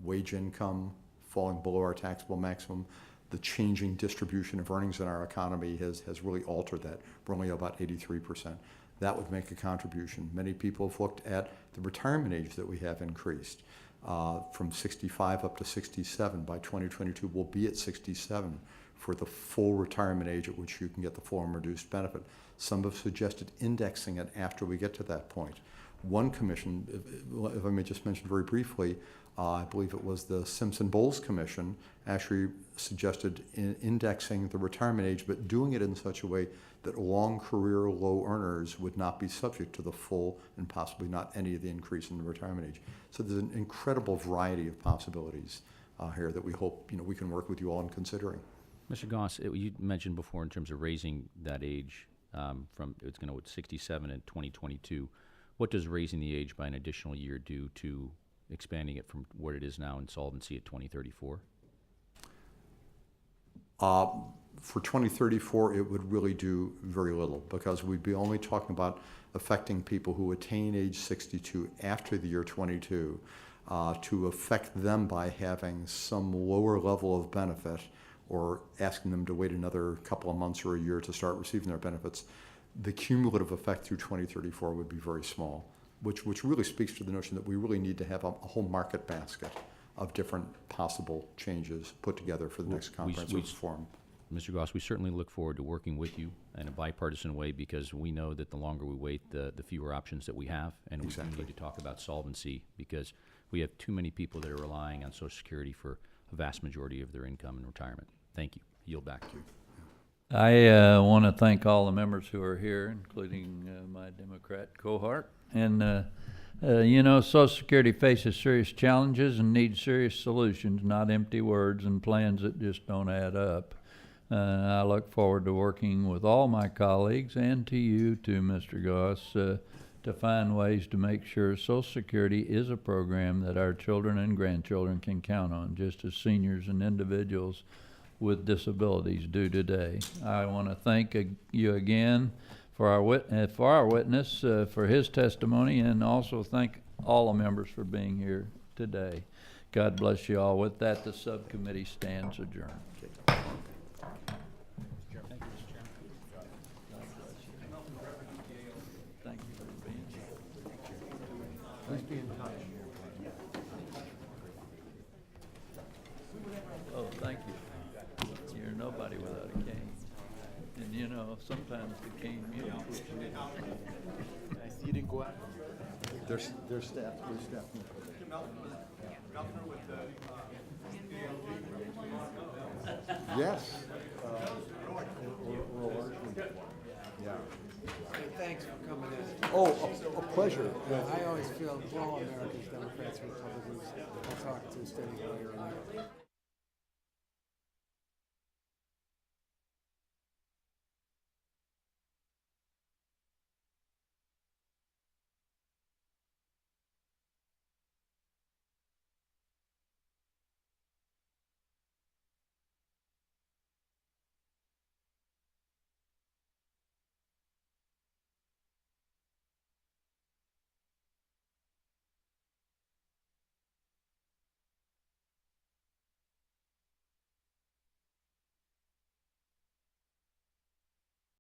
wage income falling below our taxable maximum. The changing distribution of earnings in our economy has really altered that. We're only about 83%. That would make a contribution. Many people have looked at the retirement age that we have increased from 65 up to 67. By 2022, we'll be at 67 for the full retirement age at which you can get the full and reduced benefit. Some have suggested indexing it after we get to that point. One commission, if I may just mention very briefly, I believe it was the Simpson-Bowles Commission, actually suggested indexing the retirement age, but doing it in such a way that long career low earners would not be subject to the full and possibly not any of the increase in the retirement age. So there's an incredible variety of possibilities here that we hope we can work with you all in considering. Mr. Goss, you mentioned before in terms of raising that age from it's going to 67 in 2022. What does raising the age by an additional year do to expanding it from what it is now in solvency at 2034? For 2034, it would really do very little, because we'd be only talking about affecting people who attain age 62 after the year 22, to affect them by having some lower level of benefit or asking them to wait another couple of months or a year to start receiving their benefits. The cumulative effect through 2034 would be very small, which really speaks to the notion that we really need to have a whole market basket of different possible changes put together for the next comprehensive reform. Mr. Goss, we certainly look forward to working with you in a bipartisan way, because we know that the longer we wait, the fewer options that we have, and Exactly. we need to talk about solvency, because we have too many people that are relying on Social Security for a vast majority of their income in retirement. Thank you. Yield back to you. I want to thank all the members who are here, including my Democrat cohort. And, Social Security faces serious challenges and needs serious solutions, not empty words and plans that just don't add up. I look forward to working with all my colleagues and to you too, Mr. Goss, to find ways to make sure Social Security is a program that our children and grandchildren can count on, just as seniors and individuals with disabilities do today. I want to thank you again for our witness, for his testimony, and also thank all the members for being here today. God bless you all. With that, the subcommittee stands adjourned. Thank you for being here. Please be in touch. Oh, thank you. You're nobody without a cane. And sometimes the cane puts you in. You didn't go out. There's staff. Yes. Hey, thanks for coming in. Oh, a pleasure. I always feel, all Americans, Democrats, Republicans, I talk to standing lawyer in there.